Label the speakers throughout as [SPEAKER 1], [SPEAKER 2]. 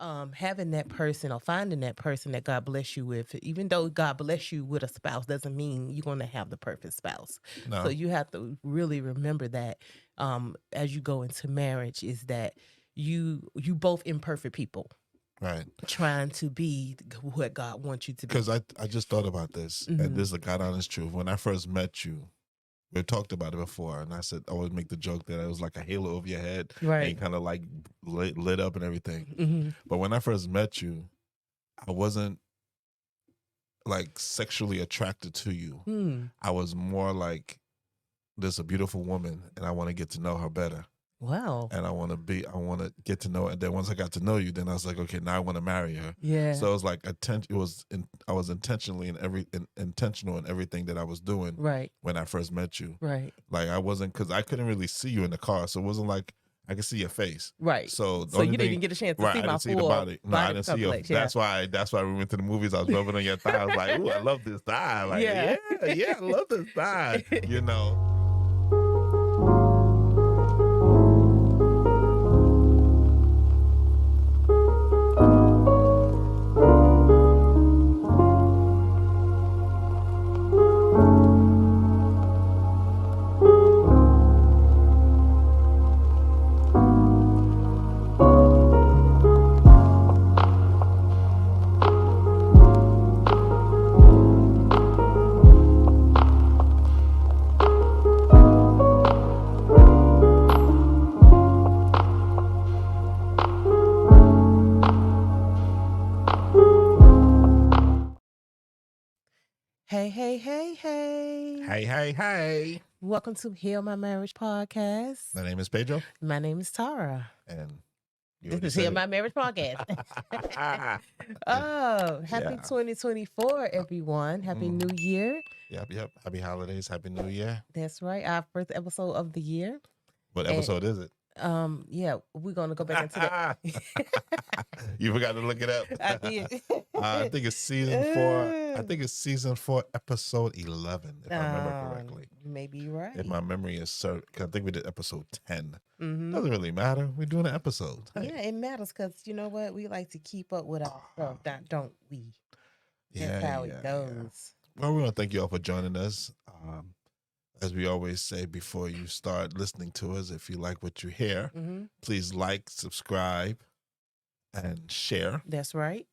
[SPEAKER 1] having that person or finding that person that God bless you with, even though God bless you with a spouse, doesn't mean you're going to have the perfect spouse. So
[SPEAKER 2] No.
[SPEAKER 1] you have to really remember that as you go into marriage, is that you both imperfect people
[SPEAKER 2] Right.
[SPEAKER 1] trying to be what God wants you to be.
[SPEAKER 2] Because I just thought about this, and this is a God honest truth. When I first met you, we talked about it before, and I said I always make the joke that it was like a halo over your head,
[SPEAKER 1] Right.
[SPEAKER 2] and you kind of like lit up and everything.
[SPEAKER 1] Mm-hmm.
[SPEAKER 2] But when I first met you, I wasn't like sexually attracted to you.
[SPEAKER 1] Hmm.
[SPEAKER 2] I was more like, this a beautiful woman, and I want to get to know her better.
[SPEAKER 1] Wow.
[SPEAKER 2] And I want to get to know her. And then once I got to know you, then I was like, okay, now I want to marry her.
[SPEAKER 1] Yeah.
[SPEAKER 2] So it was like I was intentionally intentional in everything that I was doing.
[SPEAKER 1] Right.
[SPEAKER 2] When I first met you.
[SPEAKER 1] Right.
[SPEAKER 2] Like I wasn't, because I couldn't really see you in the car, so it wasn't like I could see your face.
[SPEAKER 1] Right.
[SPEAKER 2] So
[SPEAKER 1] you didn't even get a chance to see
[SPEAKER 2] I
[SPEAKER 1] my
[SPEAKER 2] didn't see the
[SPEAKER 1] full
[SPEAKER 2] body. No, I didn't see your.
[SPEAKER 1] complex, yeah.
[SPEAKER 2] That's why we went to the movies. I was rubbing on your thigh. I was like, ooh, I love this thigh. Like,
[SPEAKER 1] Yeah.
[SPEAKER 2] yeah, I love this thigh. You know.
[SPEAKER 1] Hey, hey, hey, hey.
[SPEAKER 2] Hey.
[SPEAKER 1] Welcome to Heal My Marriage podcast.
[SPEAKER 2] My name is Pedro.
[SPEAKER 1] My name is Tara.
[SPEAKER 2] And
[SPEAKER 1] this is Heal My Marriage podcast. Oh, happy 2024, everyone. Happy New Year.
[SPEAKER 2] Yep. Happy holidays. Happy New Year.
[SPEAKER 1] That's right. Our first episode of the year.
[SPEAKER 2] What episode is it?
[SPEAKER 1] Yeah, we're gonna go back into that.
[SPEAKER 2] You forgot to look it up.
[SPEAKER 1] I did.
[SPEAKER 2] I think it's season 4. I think it's season 4, episode 11, if I remember correctly.
[SPEAKER 1] Maybe you're right.
[SPEAKER 2] If my memory is certain, I think we did episode 10.
[SPEAKER 1] Mm-hmm.
[SPEAKER 2] Doesn't really matter. We're doing an episode. Hey.
[SPEAKER 1] Yeah, it matters because you know what? We like to keep up with our stuff, don't we? That's how it goes.
[SPEAKER 2] Well, we want to thank you all for joining us. As we always say before you start listening to us, if you like what you hear, please like, subscribe, and share.
[SPEAKER 1] That's right.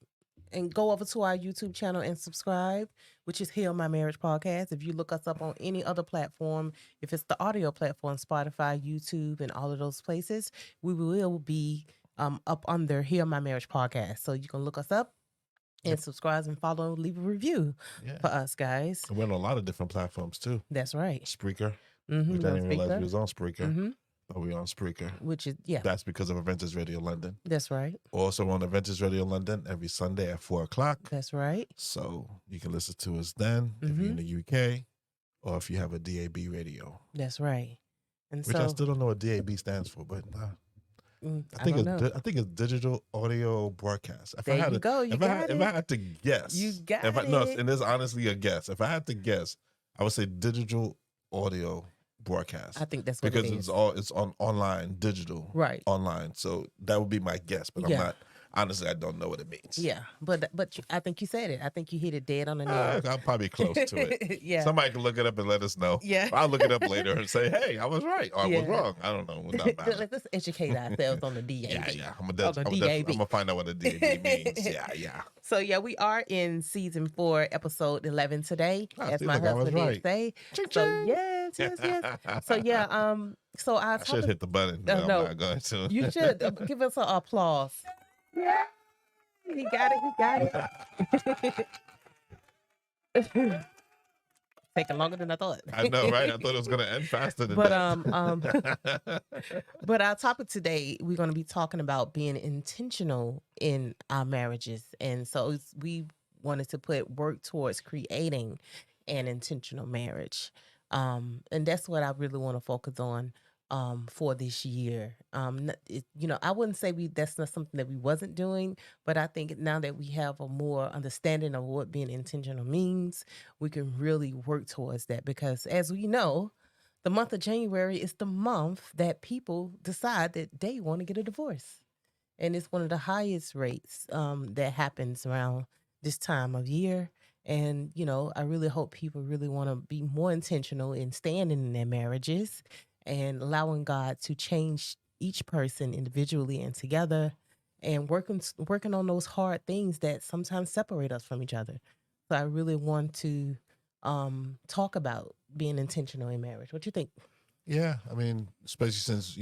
[SPEAKER 1] And go over to our YouTube channel and subscribe, which is Heal My Marriage Podcast. If you look us up on any other platform, if it's the audio platform, Spotify, YouTube, and all of those places, we will be up under Heal My Marriage Podcast. So you can look us up and subscribe and follow, leave a review for us, guys.
[SPEAKER 2] We're on a lot of different platforms, too.
[SPEAKER 1] That's right.
[SPEAKER 2] Spreaker. We didn't even realize we was on Spreaker. But we're on Spreaker.
[SPEAKER 1] Which is,
[SPEAKER 2] That's because of Adventist Radio London.
[SPEAKER 1] That's right.
[SPEAKER 2] Also on Adventist Radio London every Sunday at 4 o'clock.
[SPEAKER 1] That's right.
[SPEAKER 2] So you can listen to us then if you're in the UK or if you have a DAB radio.
[SPEAKER 1] That's right. And
[SPEAKER 2] Which I still don't know what DAB stands for, but I think it's digital audio broadcast. If
[SPEAKER 1] there
[SPEAKER 2] I had
[SPEAKER 1] you go. You got it.
[SPEAKER 2] If I had to guess,
[SPEAKER 1] you got it.
[SPEAKER 2] No, and this is honestly a guess. If I had to guess, I would say digital audio broadcast.
[SPEAKER 1] I think that's what
[SPEAKER 2] because
[SPEAKER 1] it is.
[SPEAKER 2] it's on online, digital,
[SPEAKER 1] right?
[SPEAKER 2] Online. So that would be my guess, but I'm not. Honestly, I don't know what it means.
[SPEAKER 1] Yeah, but I think you said it. I think you hit it dead on the nail.
[SPEAKER 2] I'm probably close to it.
[SPEAKER 1] Yeah.
[SPEAKER 2] Somebody can look it up and let us know.
[SPEAKER 1] Yeah.
[SPEAKER 2] I'll look it up later and say, hey, I was right or I was wrong. I don't know.
[SPEAKER 1] Let's educate ourselves on the DAB.
[SPEAKER 2] Yeah. I'm gonna find out what the DAB means. Yeah.
[SPEAKER 1] So we are in season 4, episode 11 today, as my husband did say. So yes. So so I
[SPEAKER 2] should hit the button. No, I'm not going to.
[SPEAKER 1] You should give us an applause. Yeah, he got it. Taking longer than I thought.
[SPEAKER 2] I know, right? I thought it was going to end faster than that.
[SPEAKER 1] But our topic today, we're going to be talking about being intentional in our marriages, and so we wanted to work towards creating an intentional marriage, and that's what I really want to focus on. For this year, I wouldn't say that's not something that we wasn't doing, but I think now that we have a more understanding of what being intentional means, we can really work towards that, because as we know, the month of January is the month that people decide that they want to get a divorce. and it's one of the highest rates that happens around this time of year. And I really hope people really want to be more intentional in staying in their marriages and allowing God to change each person individually and together, and working on those hard things that sometimes separate us from each other. So I really want to talk about being intentional in marriage. What you think?
[SPEAKER 2] Yeah, I mean, especially since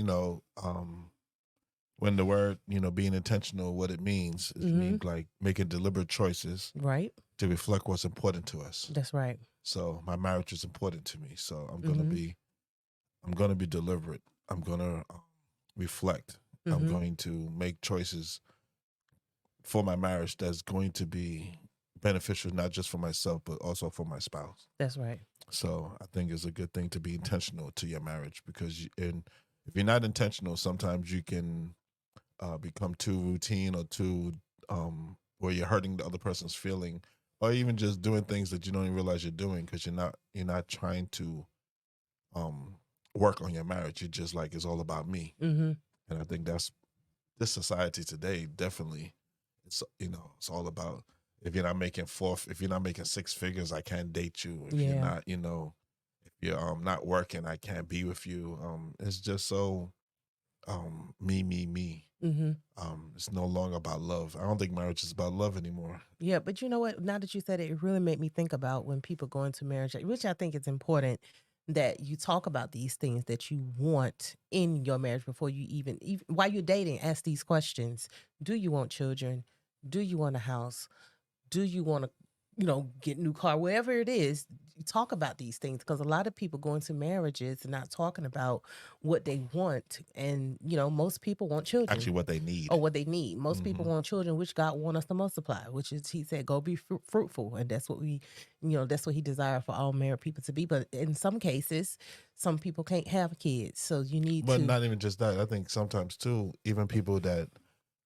[SPEAKER 2] when the word being intentional, what it means is
[SPEAKER 1] Mm-hmm.
[SPEAKER 2] means like making deliberate choices
[SPEAKER 1] Right.
[SPEAKER 2] to reflect what's important to us.
[SPEAKER 1] That's right.
[SPEAKER 2] So my marriage is important to me. So
[SPEAKER 1] Mm-hmm.
[SPEAKER 2] I'm gonna be deliberate. I'm gonna reflect. I'm
[SPEAKER 1] Mm-hmm.
[SPEAKER 2] going to make choices for my marriage that's going to be beneficial, not just for myself, but also for my spouse.
[SPEAKER 1] That's right.
[SPEAKER 2] So I think it's a good thing to be intentional to your marriage, because and if you're not intentional, sometimes you can become too routine or too where you're hurting the other person's feeling, or even just doing things that you don't even realize you're doing because you're not trying to um, work on your marriage. You're just like, it's all about me.
[SPEAKER 1] Mm-hmm.
[SPEAKER 2] And I think that's this society today. Definitely, it's all about, if you're not making six figures, I can't date you. If you're
[SPEAKER 1] Yeah.
[SPEAKER 2] not, if you're not working, I can't be with you. It's just so me.
[SPEAKER 1] Mm-hmm.
[SPEAKER 2] It's no longer about love. I don't think marriage is about love anymore.
[SPEAKER 1] Yeah, but you know what? Now that you said it, it really made me think about when people go into marriage, which I think it's important that you talk about these things that you want in your marriage before you even while you're dating. Ask these questions: Do you want children? Do you want a house? Do you want to get a new car? Whatever it is, you talk about these things, because a lot of people go into marriages and not talking about what they want. And most people want children,
[SPEAKER 2] Actually, what they need.
[SPEAKER 1] or what they need. Most people
[SPEAKER 2] Mhm.
[SPEAKER 1] want children, which God want us to multiply, which is, he said, go be fruitful. And that's what that's what he desired for all married people to be. But in some cases, some people can't have kids. So you need
[SPEAKER 2] But
[SPEAKER 1] to.
[SPEAKER 2] not even just that. I think sometimes too, even people that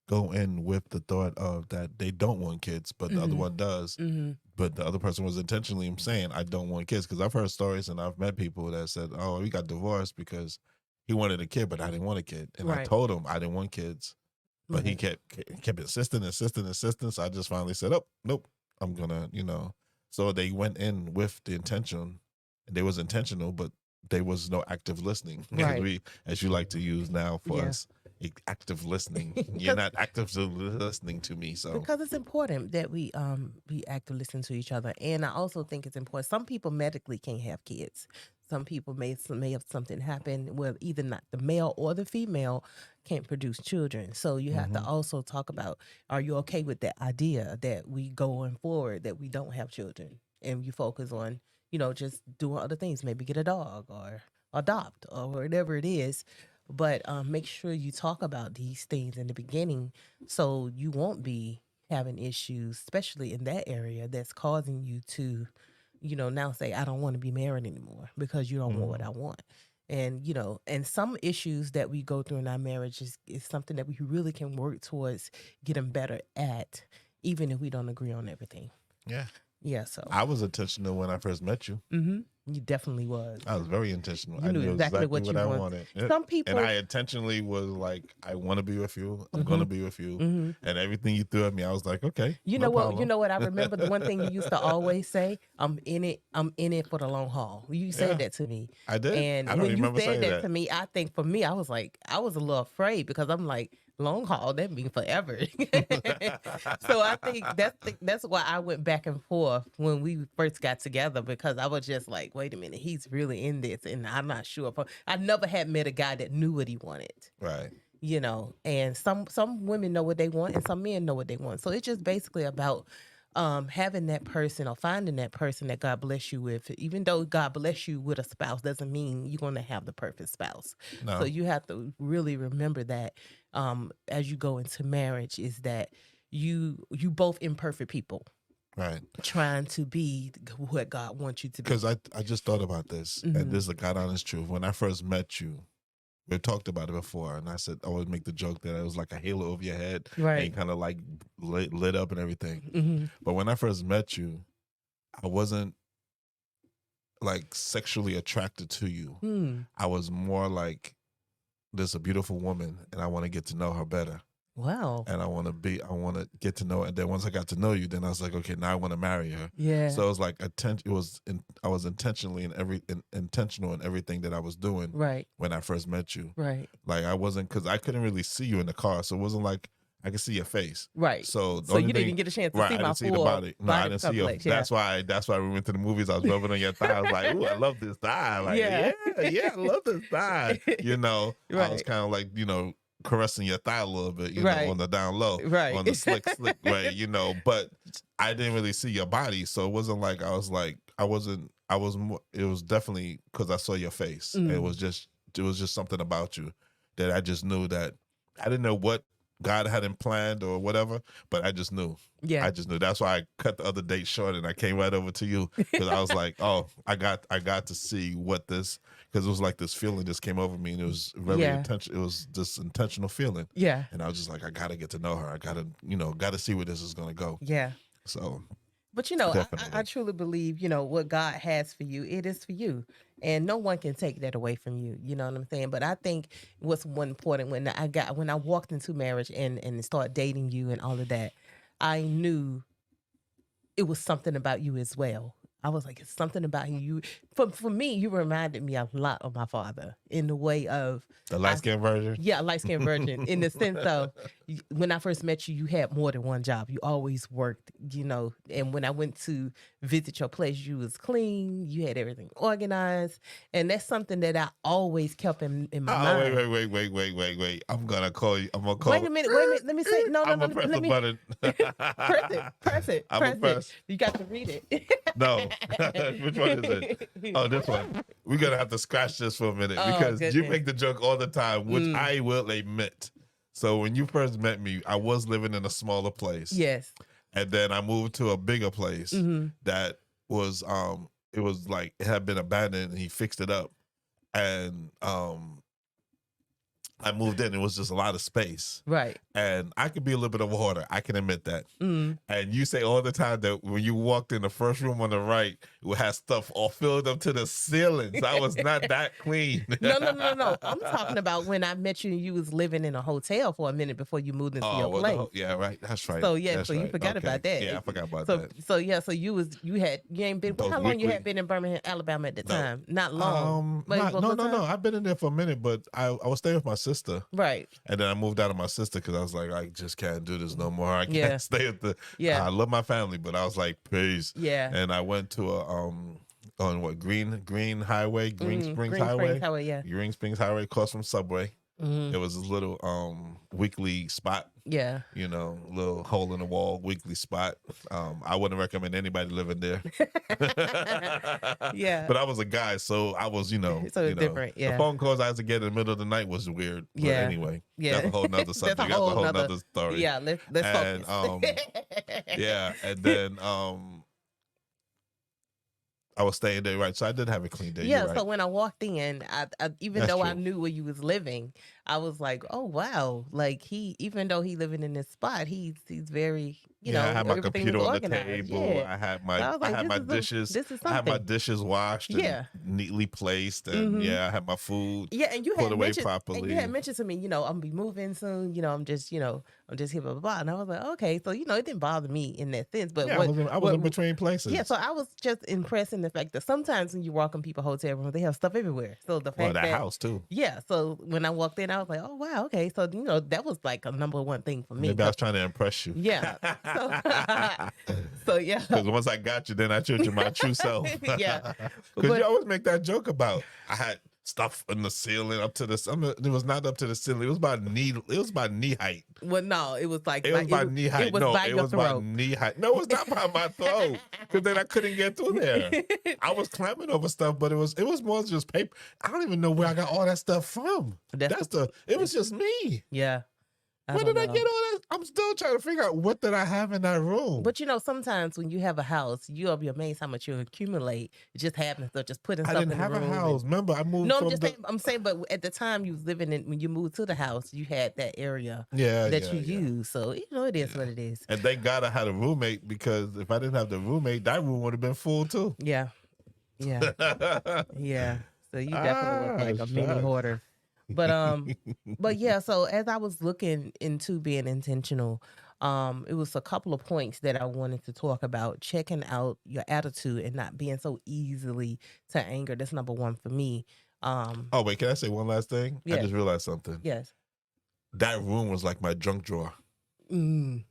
[SPEAKER 2] go in with the thought of that they don't want kids, but the other
[SPEAKER 1] Mhm.
[SPEAKER 2] one does.
[SPEAKER 1] Mhm.
[SPEAKER 2] But the other person was intentionally saying, I don't want kids. Because I've heard stories and I've met people that said, oh, we got divorced because he wanted a kid, but I didn't want a kid. And I
[SPEAKER 1] Right.
[SPEAKER 2] told him I didn't want kids. But he
[SPEAKER 1] Right.
[SPEAKER 2] kept insisting. So I just finally said, oh, nope, I'm going to, So they went in with the intention, and they was intentional, but there was no active listening,
[SPEAKER 1] Right.
[SPEAKER 2] as you like to use now for
[SPEAKER 1] Yeah.
[SPEAKER 2] us. Active listening. You're
[SPEAKER 1] Because
[SPEAKER 2] not actively listening to me. So
[SPEAKER 1] because it's important that we be active listening to each other. And I also think it's important, some people medically can't have kids. Some people may have something happen where either not the male or the female can't produce children. So you have to
[SPEAKER 2] mhm.
[SPEAKER 1] also talk about, are you okay with that idea that we going forward that we don't have children, and you focus on just doing other things, maybe get a dog or adopt or whatever it is. But make sure you talk about these things in the beginning, so you won't be having issues, especially in that area that's causing you to, now say, I don't want to be married anymore because you don't want what
[SPEAKER 2] Mhm.
[SPEAKER 1] I want. And, and some issues that we go through in our marriage is something that we really can work towards getting better at, even if we don't agree on everything.
[SPEAKER 2] Yeah.
[SPEAKER 1] Yeah. So,
[SPEAKER 2] I was intentional when I first met you.
[SPEAKER 1] you definitely was.
[SPEAKER 2] I was very intentional.
[SPEAKER 1] You
[SPEAKER 2] I
[SPEAKER 1] knew
[SPEAKER 2] knew
[SPEAKER 1] exactly
[SPEAKER 2] exactly
[SPEAKER 1] what
[SPEAKER 2] what
[SPEAKER 1] you
[SPEAKER 2] I
[SPEAKER 1] want.
[SPEAKER 2] wanted. Yep.
[SPEAKER 1] Some
[SPEAKER 2] And
[SPEAKER 1] people,
[SPEAKER 2] I intentionally was like, I want to be with you. I'm going
[SPEAKER 1] hmm
[SPEAKER 2] to be with you.
[SPEAKER 1] hmm
[SPEAKER 2] And everything you threw at me, I was like, okay,
[SPEAKER 1] You
[SPEAKER 2] no
[SPEAKER 1] know what? You
[SPEAKER 2] problem.
[SPEAKER 1] know what? I remember the one thing you used to always say. I'm in it. I'm in it for the long haul. You said
[SPEAKER 2] Yeah,
[SPEAKER 1] that to me,
[SPEAKER 2] I did. I
[SPEAKER 1] and
[SPEAKER 2] don't
[SPEAKER 1] when you
[SPEAKER 2] remember
[SPEAKER 1] said
[SPEAKER 2] saying
[SPEAKER 1] that
[SPEAKER 2] that.
[SPEAKER 1] to me, I think for me, I was like, I was a little afraid, because I'm like, long haul. That means forever. So I think that's why I went back and forth when we first got together, because I was just like, wait a minute, he's really in this, and I'm not sure. I never had met a guy that knew what he wanted.
[SPEAKER 2] Right.
[SPEAKER 1] And some women know what they want and some men know what they want. So it's just basically about having that person, or finding that person that God bless you with. Even though God bless you with a spouse doesn't mean you're going to have the perfect spouse. So
[SPEAKER 2] No.
[SPEAKER 1] you have to really remember that as you go into marriage, is that you both imperfect people
[SPEAKER 2] Right.
[SPEAKER 1] trying to be what God wants you to be.
[SPEAKER 2] Because I just thought about this, and this is the God honest truth. When I first met you, we've talked about it before, and I said I always make the joke that it was like a halo over your head, and
[SPEAKER 1] Right.
[SPEAKER 2] you kind of like lit up and everything.
[SPEAKER 1] Mm-hmm.
[SPEAKER 2] But when I first met you, I wasn't like sexually attracted to you.
[SPEAKER 1] Hmm.
[SPEAKER 2] I was more like, this is a beautiful woman, and I want to get to know her better.
[SPEAKER 1] Wow.
[SPEAKER 2] and I want to get to know her. And then once I got to know you, then I was like, okay, now I want to marry her.
[SPEAKER 1] Yeah.
[SPEAKER 2] So it was like I was intentional in everything that I was doing
[SPEAKER 1] Right.
[SPEAKER 2] when I first met you.
[SPEAKER 1] Right.
[SPEAKER 2] Like I wasn't, because I couldn't really see you in the car, so it wasn't like I could see your face.
[SPEAKER 1] Right.
[SPEAKER 2] So the
[SPEAKER 1] So
[SPEAKER 2] only
[SPEAKER 1] you didn't
[SPEAKER 2] thing,
[SPEAKER 1] even get a chance to
[SPEAKER 2] right?
[SPEAKER 1] see
[SPEAKER 2] I
[SPEAKER 1] my
[SPEAKER 2] didn't see the
[SPEAKER 1] full
[SPEAKER 2] body. No, I
[SPEAKER 1] body
[SPEAKER 2] didn't see your.
[SPEAKER 1] complex. Yeah.
[SPEAKER 2] That's why we went to the movies. I was rubbing on your thigh. I was like, ooh, I love this thigh. Like,
[SPEAKER 1] Yeah.
[SPEAKER 2] yeah, I love this thigh. You know, I was
[SPEAKER 1] Right.
[SPEAKER 2] kind of like, caressing your thigh a little bit,
[SPEAKER 1] Right.
[SPEAKER 2] on the down low,
[SPEAKER 1] Right.
[SPEAKER 2] on the slick way, but I didn't really see your body, so it wasn't like I was more, it was definitely because I saw your face. It was just something about you that I just knew that I didn't know what God hadn't planned or whatever, but I just knew.
[SPEAKER 1] Yeah.
[SPEAKER 2] I just knew. That's why I cut the other date short and I came right over to you because I was like, oh, I got to see what this, because it was like this feeling just came over me, and it was very intentional. It was this intentional feeling.
[SPEAKER 1] Yeah.
[SPEAKER 2] And I was just like, I got to get to know her. I got to see where this is going to go.
[SPEAKER 1] Yeah.
[SPEAKER 2] So,
[SPEAKER 1] but
[SPEAKER 2] definitely.
[SPEAKER 1] I truly believe, what God has for you, it is for you. And no one can take that away from you. You know what I'm saying? But I think what's one important when I walked into marriage and started dating you and all of that, I knew it was something about you as well. I was like, it's something about you. For me, you reminded me a lot of my father in the way of
[SPEAKER 2] the light skinned version.
[SPEAKER 1] Yeah, light skinned virgin. In the sense of when I first met you, you had more than one job. You always worked, And when I went to visit your place, you was clean. You had everything organized, and that's something that I always kept in my mind.
[SPEAKER 2] Wait. I'm gonna call you. I'm gonna call.
[SPEAKER 1] Wait a minute. Let me say no.
[SPEAKER 2] I'm gonna press the button.
[SPEAKER 1] Press it.
[SPEAKER 2] I'm gonna press.
[SPEAKER 1] You got to read it.
[SPEAKER 2] No. Which one is it? Oh, this one. We're gonna have to scratch this for a minute because you make the joke all the time, which I will admit. So when you first met me, I was living in a smaller place.
[SPEAKER 1] Yes.
[SPEAKER 2] And then I moved to a bigger place that was it was like it had been abandoned, and he fixed it up. And I moved in, it was just a lot of space.
[SPEAKER 1] Right.
[SPEAKER 2] And I could be a little bit of a hoarder. I can admit that.
[SPEAKER 1] Mm.
[SPEAKER 2] And you say all the time that when you walked in the first room on the right, it had stuff all filled up to the ceilings. I was not that clean.
[SPEAKER 1] No. I'm talking about when I met you and you was living in a hotel for a minute before you moved into your place.
[SPEAKER 2] Yeah, right. That's right.
[SPEAKER 1] So
[SPEAKER 2] That's
[SPEAKER 1] you
[SPEAKER 2] right.
[SPEAKER 1] forgot about that.
[SPEAKER 2] Yeah, I forgot about
[SPEAKER 1] so,
[SPEAKER 2] that.
[SPEAKER 1] So you ain't been.
[SPEAKER 2] Those
[SPEAKER 1] How long you
[SPEAKER 2] weekly-
[SPEAKER 1] had been in Birmingham, Alabama at the time? Not long.
[SPEAKER 2] No. I've been in there for a minute, but I was staying with my sister.
[SPEAKER 1] Right.
[SPEAKER 2] And then I moved out of my sister because I was like, I just can't do this no more. I can't stay at the.
[SPEAKER 1] Yeah.
[SPEAKER 2] I love my family, but I was like, peace.
[SPEAKER 1] Yeah.
[SPEAKER 2] And I went to a on what Green Highway, Green Springs Highway.
[SPEAKER 1] Springs Highway, yeah.
[SPEAKER 2] Green Springs Highway, across from Subway. It was this little weekly spot.
[SPEAKER 1] Yeah.
[SPEAKER 2] Little hole in the wall weekly spot. I wouldn't recommend anybody living there.
[SPEAKER 1] Yeah.
[SPEAKER 2] But I was a guy, so I was,
[SPEAKER 1] So different. Yeah.
[SPEAKER 2] The phone calls I had to get in the middle of the night was weird. But anyway, that's a whole nother subject. That's a whole nother story.
[SPEAKER 1] Yeah, let's focus.
[SPEAKER 2] Yeah, and then I was staying there, right? So I did have a clean day.
[SPEAKER 1] Yeah,
[SPEAKER 2] right.
[SPEAKER 1] so when I walked in, I even
[SPEAKER 2] That's
[SPEAKER 1] though
[SPEAKER 2] true.
[SPEAKER 1] I knew where you was living, I was like, oh wow, like even though he living in this spot, he's very,
[SPEAKER 2] I had my
[SPEAKER 1] everything
[SPEAKER 2] computer
[SPEAKER 1] was
[SPEAKER 2] on the
[SPEAKER 1] organized.
[SPEAKER 2] table.
[SPEAKER 1] Yeah.
[SPEAKER 2] I had
[SPEAKER 1] So I was like,
[SPEAKER 2] my
[SPEAKER 1] this
[SPEAKER 2] dishes.
[SPEAKER 1] is
[SPEAKER 2] I had my
[SPEAKER 1] something.
[SPEAKER 2] dishes washed and
[SPEAKER 1] Yeah.
[SPEAKER 2] neatly placed, and I had my food
[SPEAKER 1] Yeah, and you
[SPEAKER 2] put
[SPEAKER 1] had
[SPEAKER 2] away
[SPEAKER 1] mentioned,
[SPEAKER 2] properly.
[SPEAKER 1] and you had mentioned to me, I'm gonna be moving soon. I'm just here, blah, blah, blah. And I was like, okay, so it didn't bother me in that sense. But
[SPEAKER 2] I was in between places.
[SPEAKER 1] Yeah, so I was just impressed in the fact that sometimes when you walk in people's hotel rooms, they have stuff everywhere. So the fact
[SPEAKER 2] that house too.
[SPEAKER 1] Yeah, so when I walked in, I was like, oh wow, okay. So that was like a number one thing for me.
[SPEAKER 2] Maybe I was trying to impress you.
[SPEAKER 1] Yeah. So yeah.
[SPEAKER 2] Because once I got you, then I showed you my true self.
[SPEAKER 1] Yeah.
[SPEAKER 2] Because you always make that joke about I had stuff in the ceiling up to the. It was not up to the ceiling. It was about knee. It was about knee height.
[SPEAKER 1] Well, no, it was like
[SPEAKER 2] it was by knee height.
[SPEAKER 1] It was
[SPEAKER 2] by knee height. No, it was not by my throat. Because then I couldn't get through there. I was climbing over stuff, but it was more just paper. I don't even know where I got all that stuff from. It was just me.
[SPEAKER 1] Yeah.
[SPEAKER 2] Where did I get all that? I'm still trying to figure out what did I have in that room.
[SPEAKER 1] But sometimes when you have a house, you'll be amazed how much you accumulate. It just happens. So just putting stuff in the room.
[SPEAKER 2] I didn't have a house. Remember, I moved.
[SPEAKER 1] No, I'm saying, but at the time you was living in, when you moved to the house, you had that area that you used. So it is what it is.
[SPEAKER 2] And thank God I had a roommate, because if I didn't have the roommate, that room would have been full too.
[SPEAKER 1] Yeah. Yeah. Yeah. So you definitely look like a mini hoarder. But but yeah, so as I was looking into being intentional, it was a couple of points that I wanted to talk about. Checking out your attitude and not being so easily to anger. That's number one for me.
[SPEAKER 2] Oh wait, can I say one last thing? I
[SPEAKER 1] Yes,
[SPEAKER 2] just realized something.
[SPEAKER 1] yes.
[SPEAKER 2] That room was like my junk drawer.
[SPEAKER 1] Mm,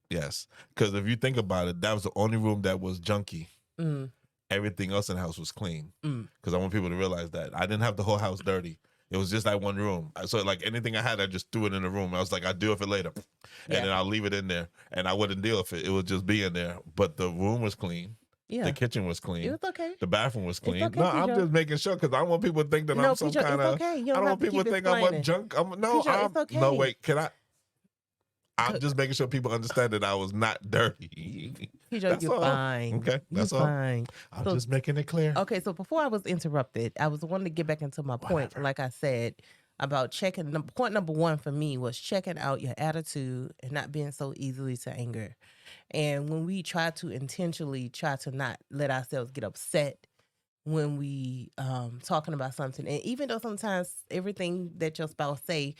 [SPEAKER 2] Yes, because if you think about it, that was the only room that was junky.
[SPEAKER 1] mm,
[SPEAKER 2] Everything else in the house was clean.
[SPEAKER 1] mm.
[SPEAKER 2] Because I want people to realize that I didn't have the whole house dirty. It was just that one room. So like anything I had, I just threw it in the room. I was like, I'll deal with it later, and
[SPEAKER 1] Yeah,
[SPEAKER 2] then I'll leave it in there, and I wouldn't deal with it. It would just be in there. But the room was clean. The
[SPEAKER 1] yeah.
[SPEAKER 2] kitchen was
[SPEAKER 1] It
[SPEAKER 2] clean.
[SPEAKER 1] was okay.
[SPEAKER 2] The bathroom was
[SPEAKER 1] It's
[SPEAKER 2] clean.
[SPEAKER 1] okay,
[SPEAKER 2] No, I'm
[SPEAKER 1] Pedro.
[SPEAKER 2] just making sure because I don't want people to think that I'm
[SPEAKER 1] No,
[SPEAKER 2] some
[SPEAKER 1] Pedro,
[SPEAKER 2] kind
[SPEAKER 1] it's
[SPEAKER 2] of.
[SPEAKER 1] okay. You
[SPEAKER 2] I
[SPEAKER 1] don't
[SPEAKER 2] don't
[SPEAKER 1] have
[SPEAKER 2] want
[SPEAKER 1] to
[SPEAKER 2] people
[SPEAKER 1] keep
[SPEAKER 2] to think I'm a
[SPEAKER 1] explaining.
[SPEAKER 2] junk. No,
[SPEAKER 1] Pedro, it's okay.
[SPEAKER 2] no. Wait, can I? I'm
[SPEAKER 1] 'Cause-
[SPEAKER 2] just making sure people understand that I was not dirty.
[SPEAKER 1] Pedro,
[SPEAKER 2] That's
[SPEAKER 1] you're
[SPEAKER 2] all.
[SPEAKER 1] fine.
[SPEAKER 2] Okay,
[SPEAKER 1] You
[SPEAKER 2] that's all.
[SPEAKER 1] fine.
[SPEAKER 2] I'm
[SPEAKER 1] So
[SPEAKER 2] just making it clear.
[SPEAKER 1] okay, so before I was interrupted, I was wanting to get back into my point.
[SPEAKER 2] Whatever.
[SPEAKER 1] Like I said, about checking. Point number one for me was checking out your attitude and not being so easily to anger. And when we try to intentionally try to not let ourselves get upset when we talking about something, and even though sometimes everything that your spouse say,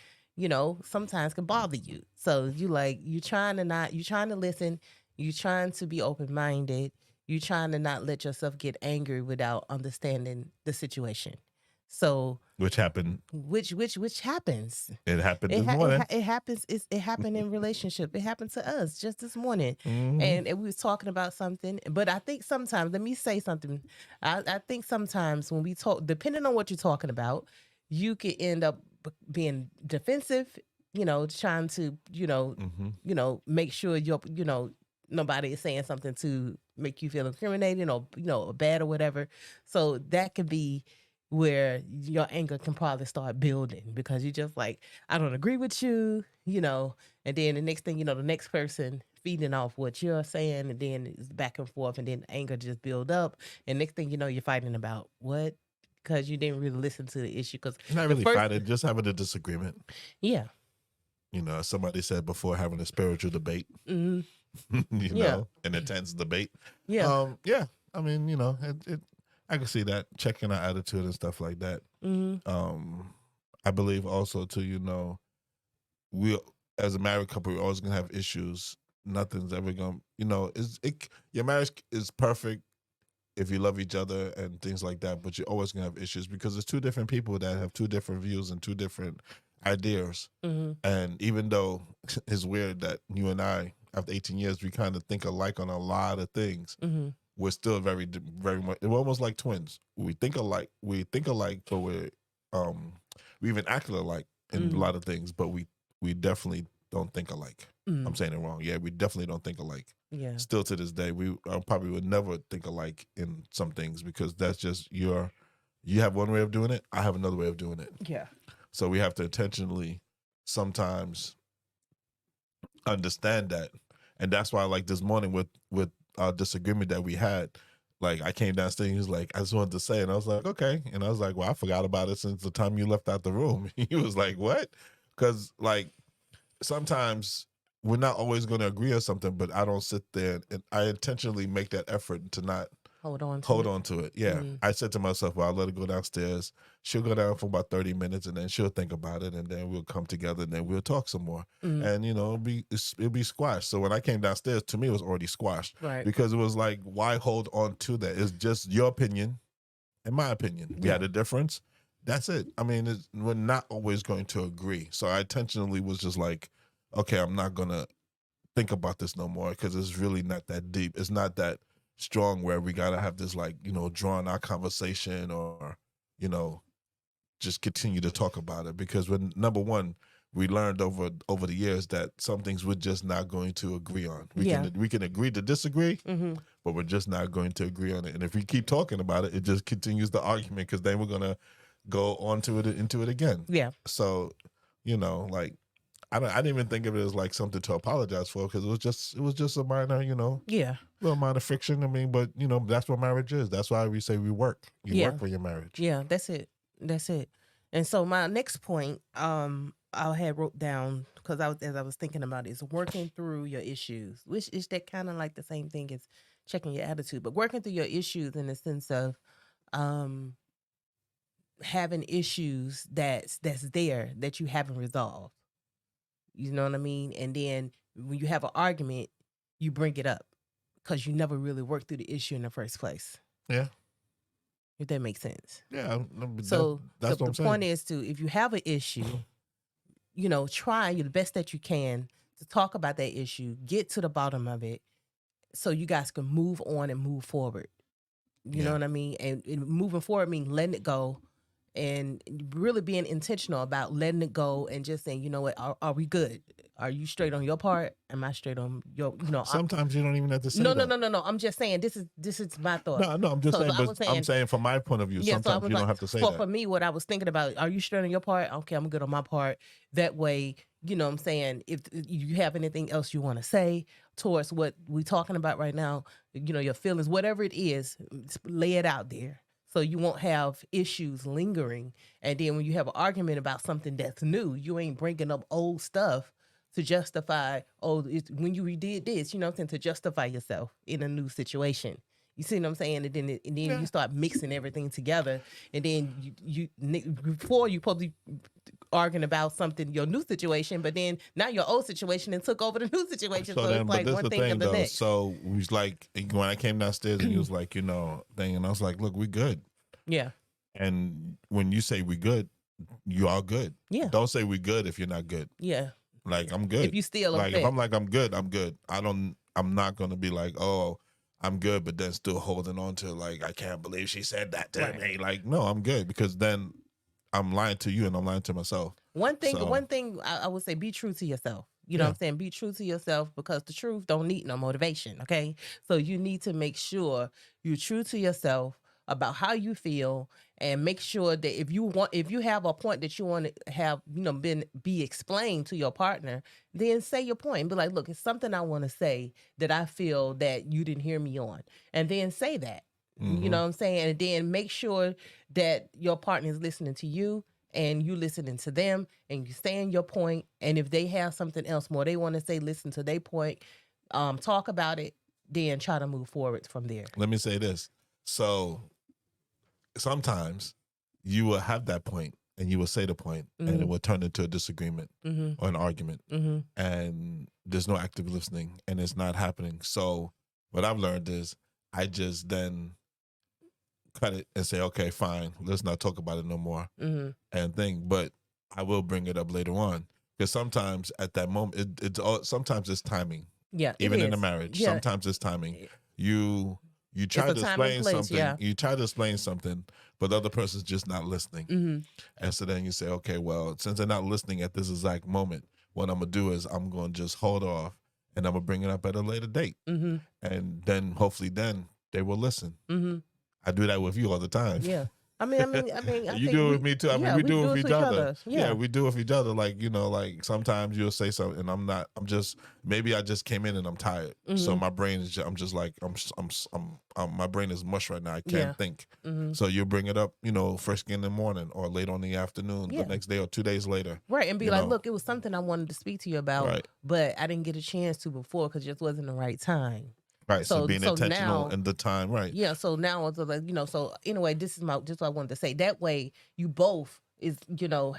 [SPEAKER 1] sometimes can bother you. So you trying to not you trying to listen, you trying to be open minded, you trying to not let yourself get angry without understanding the situation. So
[SPEAKER 2] Which happened.
[SPEAKER 1] which happens.
[SPEAKER 2] It happened this morning.
[SPEAKER 1] It happens. It happened in relationship. It happened to us just this morning,
[SPEAKER 2] Hmm.
[SPEAKER 1] and we was talking about something. But I think sometimes, let me say something. I think sometimes when we talk, depending on what you're talking about, you could end up being defensive. Trying to
[SPEAKER 2] Hmm.
[SPEAKER 1] make sure nobody is saying something to make you feel incriminating or or bad or whatever. So that could be where your anger can probably start building because you just like, I don't agree with you, and then the next thing you know, the next person feeding off what you're saying, and then it's back and forth, and then anger just build up, and next thing you know, you're fighting about what? Because you didn't really listen to the issue. Because
[SPEAKER 2] Not
[SPEAKER 1] the
[SPEAKER 2] really
[SPEAKER 1] first,
[SPEAKER 2] fighting, just having a disagreement.
[SPEAKER 1] yeah,
[SPEAKER 2] As somebody said before, having a spiritual debate.
[SPEAKER 1] hmm yeah,
[SPEAKER 2] An intense debate.
[SPEAKER 1] yeah,
[SPEAKER 2] Yeah. I mean, I can see that checking our attitude and stuff like that.
[SPEAKER 1] hmm
[SPEAKER 2] I believe also too, we as a married couple, we're always gonna have issues. Nothing's ever gonna, your marriage is perfect if you love each other and things like that, but you're always gonna have issues because it's two different people that have two different views and two different ideas.
[SPEAKER 1] hmm
[SPEAKER 2] And even though it's weird that you and I, after 18 years, we kind of think alike on a lot of things,
[SPEAKER 1] hmm
[SPEAKER 2] we're still very much, we're almost like twins. We think alike, but we even act alike in a
[SPEAKER 1] hmm
[SPEAKER 2] lot of things, but we definitely don't think alike. I'm
[SPEAKER 1] hmm
[SPEAKER 2] saying it wrong. Yeah, we definitely don't think alike.
[SPEAKER 1] yeah,
[SPEAKER 2] Still to this day, we probably would never think alike in some things because that's just you have one way of doing it. I have another way of doing it.
[SPEAKER 1] yeah,
[SPEAKER 2] So we have to intentionally sometimes understand that, and that's why like this morning with our disagreement that we had, like I came downstairs and he was like, I just wanted to say, and I was like, okay, and I was like, well, I forgot about it since the time you left out the room. He was like, what? Because like sometimes we're not always going to agree on something, but I don't sit there and I intentionally make that effort to not
[SPEAKER 1] hold on to
[SPEAKER 2] hold
[SPEAKER 1] it.
[SPEAKER 2] on to it. Yeah.
[SPEAKER 1] Mm.
[SPEAKER 2] I said to myself, well, I'll let her go downstairs. She'll go down for about 30 minutes and then she'll think about it and then we'll come together and then we'll talk some more.
[SPEAKER 1] Mm.
[SPEAKER 2] And, it'll be squashed. So when I came downstairs, to me, it was already squashed
[SPEAKER 1] Right.
[SPEAKER 2] because it was like, why hold on to that? It's just your opinion and my opinion. We had a difference. That's it. I mean, we're not always going to agree. So I intentionally was just like, okay, I'm not going to think about this no more because it's really not that deep. It's not that strong where we gotta have this like drawn out conversation or just continue to talk about it because when number one we learned over the years that some things we're just not going to agree on. We can agree to disagree,
[SPEAKER 1] Mm-hmm.
[SPEAKER 2] but we're just not going to agree on it. And if we keep talking about it, it just continues the argument because then we're gonna go into it again.
[SPEAKER 1] Yeah.
[SPEAKER 2] So like I didn't even think of it as like something to apologize for because it was just a minor,
[SPEAKER 1] Yeah.
[SPEAKER 2] little amount of friction. I mean, but that's what marriage is. That's why we say we work. You work for your marriage.
[SPEAKER 1] Yeah, that's it. That's it. And so my next point, I had wrote down because as I was thinking about it, is working through your issues, which is that kind of like the same thing as checking your attitude, but working through your issues in the sense of um having issues that's there that you haven't resolved. You know what I mean? And then when you have an argument, you bring it up because you never really worked through the issue in the first place.
[SPEAKER 2] Yeah.
[SPEAKER 1] If that makes sense.
[SPEAKER 2] Yeah.
[SPEAKER 1] So
[SPEAKER 2] That's what
[SPEAKER 1] the
[SPEAKER 2] I'm saying.
[SPEAKER 1] point is to, if you have an issue, try the best that you can to talk about that issue, get to the bottom of it, so you guys can move on and move forward. You know what I mean? And moving forward means letting it go and really being intentional about letting it go and just saying, you know what, are we good? Are you straight on your part? Am I straight on your,
[SPEAKER 2] Sometimes you don't even have to say
[SPEAKER 1] no,
[SPEAKER 2] that.
[SPEAKER 1] no. I'm just saying this is my thought.
[SPEAKER 2] No, I'm just saying,
[SPEAKER 1] I was
[SPEAKER 2] but I'm saying from my point of view,
[SPEAKER 1] yeah, so I
[SPEAKER 2] sometimes
[SPEAKER 1] was
[SPEAKER 2] you
[SPEAKER 1] like,
[SPEAKER 2] don't have to say
[SPEAKER 1] for
[SPEAKER 2] that.
[SPEAKER 1] me, what I was thinking about, are you straight on your part? Okay, I'm good on my part. That way, you know what I'm saying, if you have anything else you want to say towards what we're talking about right now, your feelings, whatever it is, lay it out there. So you won't have issues lingering. And then when you have an argument about something that's new, you ain't bringing up old stuff to justify, when you did this, you know what I'm saying, to justify yourself in a new situation. You see what I'm saying? And then you start mixing everything together. And then before you probably arguing about something, your new situation, but then now your old situation and took over the new situation. So it's like one thing and the next.
[SPEAKER 2] So we was like, when I came downstairs and he was like, and I was like, look, we good.
[SPEAKER 1] Yeah.
[SPEAKER 2] And when you say we good, you are good.
[SPEAKER 1] Yeah.
[SPEAKER 2] Don't say we good if you're not good.
[SPEAKER 1] Yeah.
[SPEAKER 2] Like, I'm good.
[SPEAKER 1] If you still
[SPEAKER 2] like, if I'm like, I'm good, I'm good. I'm not going to be like, oh, I'm good, but then still holding on to like, I can't believe she said that to me. Like, no, I'm good, because then I'm lying to you and I'm lying to myself.
[SPEAKER 1] One thing I would say, be true to yourself. You know what I'm saying? Be true to yourself, because the truth don't need no motivation. Okay. So you need to make sure you're true to yourself about how you feel, and make sure that if you have a point that you want to have, be explained to your partner, then say your point and be like, look, it's something I want to say that I feel that you didn't hear me on. And then say that. You know what I'm saying? And then make sure that your partner is listening to you and you listening to them, and you saying your point. And if they have something else more they want to say, listen to their point, talk about it, then try to move forward from there.
[SPEAKER 2] Let me say this. So sometimes you will have that point and you will say the point, and it will turn into a disagreement or an argument, and there's no active listening and it's not happening. So what I've learned is I just then cut it and say, okay, fine, let's not talk about it no more, and think. But I will bring it up later on, because sometimes at that moment, sometimes it's timing.
[SPEAKER 1] Yeah,
[SPEAKER 2] even in a marriage, sometimes it's timing. You try to explain something. Yeah. You try to explain something, but the other person's just not listening. And so then you say, okay, well, since they're not listening at this exact moment, what I'm gonna do is I'm gonna just hold off, and I'm gonna bring it up at a later date, and then hopefully then they will listen. I do that with you all the time.
[SPEAKER 1] Yeah. I mean,
[SPEAKER 2] you do it with me too. I mean, we do it with each other.
[SPEAKER 1] Yeah,
[SPEAKER 2] we do it with each other. Like, like sometimes you'll say something and maybe I just came in and I'm tired. So my brain is I'm just like, my brain is mush right now. I can't think. So you bring it up, first thing in the morning or late on in the afternoon, the next day or 2 days later.
[SPEAKER 1] Right. And be like, look, it was something I wanted to speak to you about, but I didn't get a chance to before because it just wasn't the right time.
[SPEAKER 2] Right, so being intentional in the time, right?
[SPEAKER 1] Yeah, so now it's like, so anyway, this is what I wanted to say. That way, you both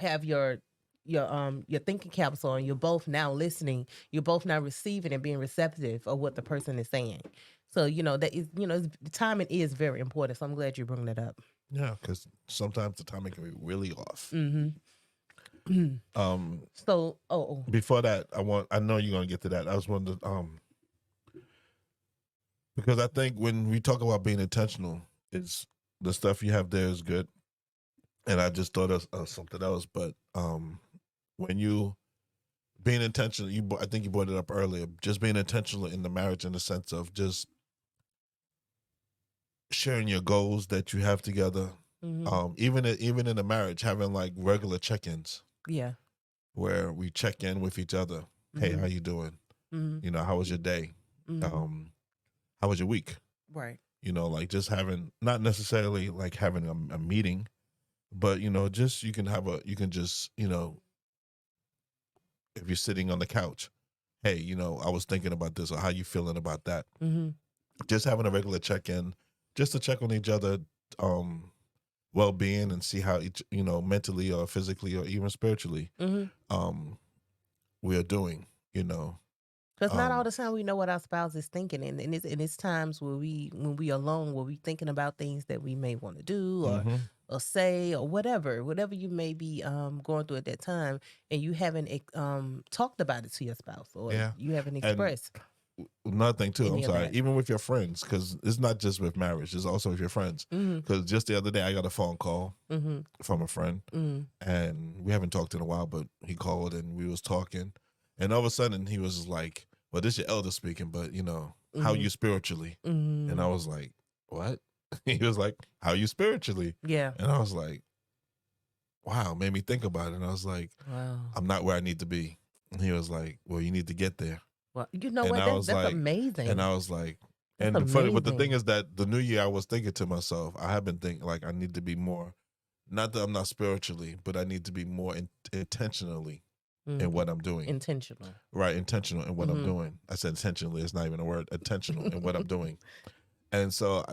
[SPEAKER 1] have your thinking caps on. You're both now listening. You're both now receiving and being receptive of what the person is saying. So that is the timing is very important. So I'm glad you bring that up.
[SPEAKER 2] Yeah, because sometimes the timing can be really off.
[SPEAKER 1] So
[SPEAKER 2] before that, I know you're gonna get to that. I was wondering because I think when we talk about being intentional, it's the stuff you have there is good. And I just thought of something else. But when you being intentional, I think you brought it up earlier, just being intentional in the marriage in the sense of just sharing your goals that you have together. Even in a marriage, having like regular check-ins. Yeah. Where we check in with each other. Hey, how you doing? How was your day? How was your week?
[SPEAKER 1] Right.
[SPEAKER 2] Like just having, not necessarily like having a meeting, but, just you can just, if you're sitting on the couch, hey, I was thinking about this, or how you feeling about that? Just having a regular check-in, just to check on each other, well-being and see how each, mentally or physically or even spiritually,
[SPEAKER 1] Mhm.
[SPEAKER 2] um, we are doing. You know,
[SPEAKER 1] Because not all
[SPEAKER 2] um,
[SPEAKER 1] the time we know what our spouse is thinking, and it's times where when we alone, where we thinking about things that we may want to do
[SPEAKER 2] hmm
[SPEAKER 1] or say or whatever you may be going through at that time, and you haven't talked about it to your spouse, or
[SPEAKER 2] yeah,
[SPEAKER 1] you haven't
[SPEAKER 2] and
[SPEAKER 1] expressed
[SPEAKER 2] another thing too. I'm
[SPEAKER 1] any of
[SPEAKER 2] sorry,
[SPEAKER 1] that.
[SPEAKER 2] even with your friends, because it's not just with marriage; it's also with your friends.
[SPEAKER 1] Mhm.
[SPEAKER 2] Because just the other day, I got a phone call
[SPEAKER 1] Mhm.
[SPEAKER 2] from a friend,
[SPEAKER 1] Mhm.
[SPEAKER 2] and we haven't talked in a while, but he called and we was talking, and all of a sudden he was like, "Well, this your elder speaking, but how
[SPEAKER 1] Mhm.
[SPEAKER 2] you spiritually?" And I
[SPEAKER 1] Mhm.
[SPEAKER 2] was like, "What?" He was like, "How you spiritually?"
[SPEAKER 1] Yeah.
[SPEAKER 2] And I was like, "Wow," made me think about it. And I was like,
[SPEAKER 1] Wow.
[SPEAKER 2] "I'm not where I need to be." And he was like, "Well, you need to get there."
[SPEAKER 1] Well, you know
[SPEAKER 2] And
[SPEAKER 1] what?
[SPEAKER 2] I
[SPEAKER 1] That's
[SPEAKER 2] was
[SPEAKER 1] that's
[SPEAKER 2] like, and
[SPEAKER 1] amazing.
[SPEAKER 2] I was like,
[SPEAKER 1] That's
[SPEAKER 2] and the funny, but the thing
[SPEAKER 1] amazing.
[SPEAKER 2] is that the new year I was thinking to myself, I have been thinking like I need to be more, not that I'm not spiritually, but I need to be more intentionally in
[SPEAKER 1] Mhm.
[SPEAKER 2] what I'm doing.
[SPEAKER 1] Intentional.
[SPEAKER 2] Right, intentional in what I'm
[SPEAKER 1] Mhm.
[SPEAKER 2] doing. I said intentionally, it's not even a word, intentional in what I'm doing. And so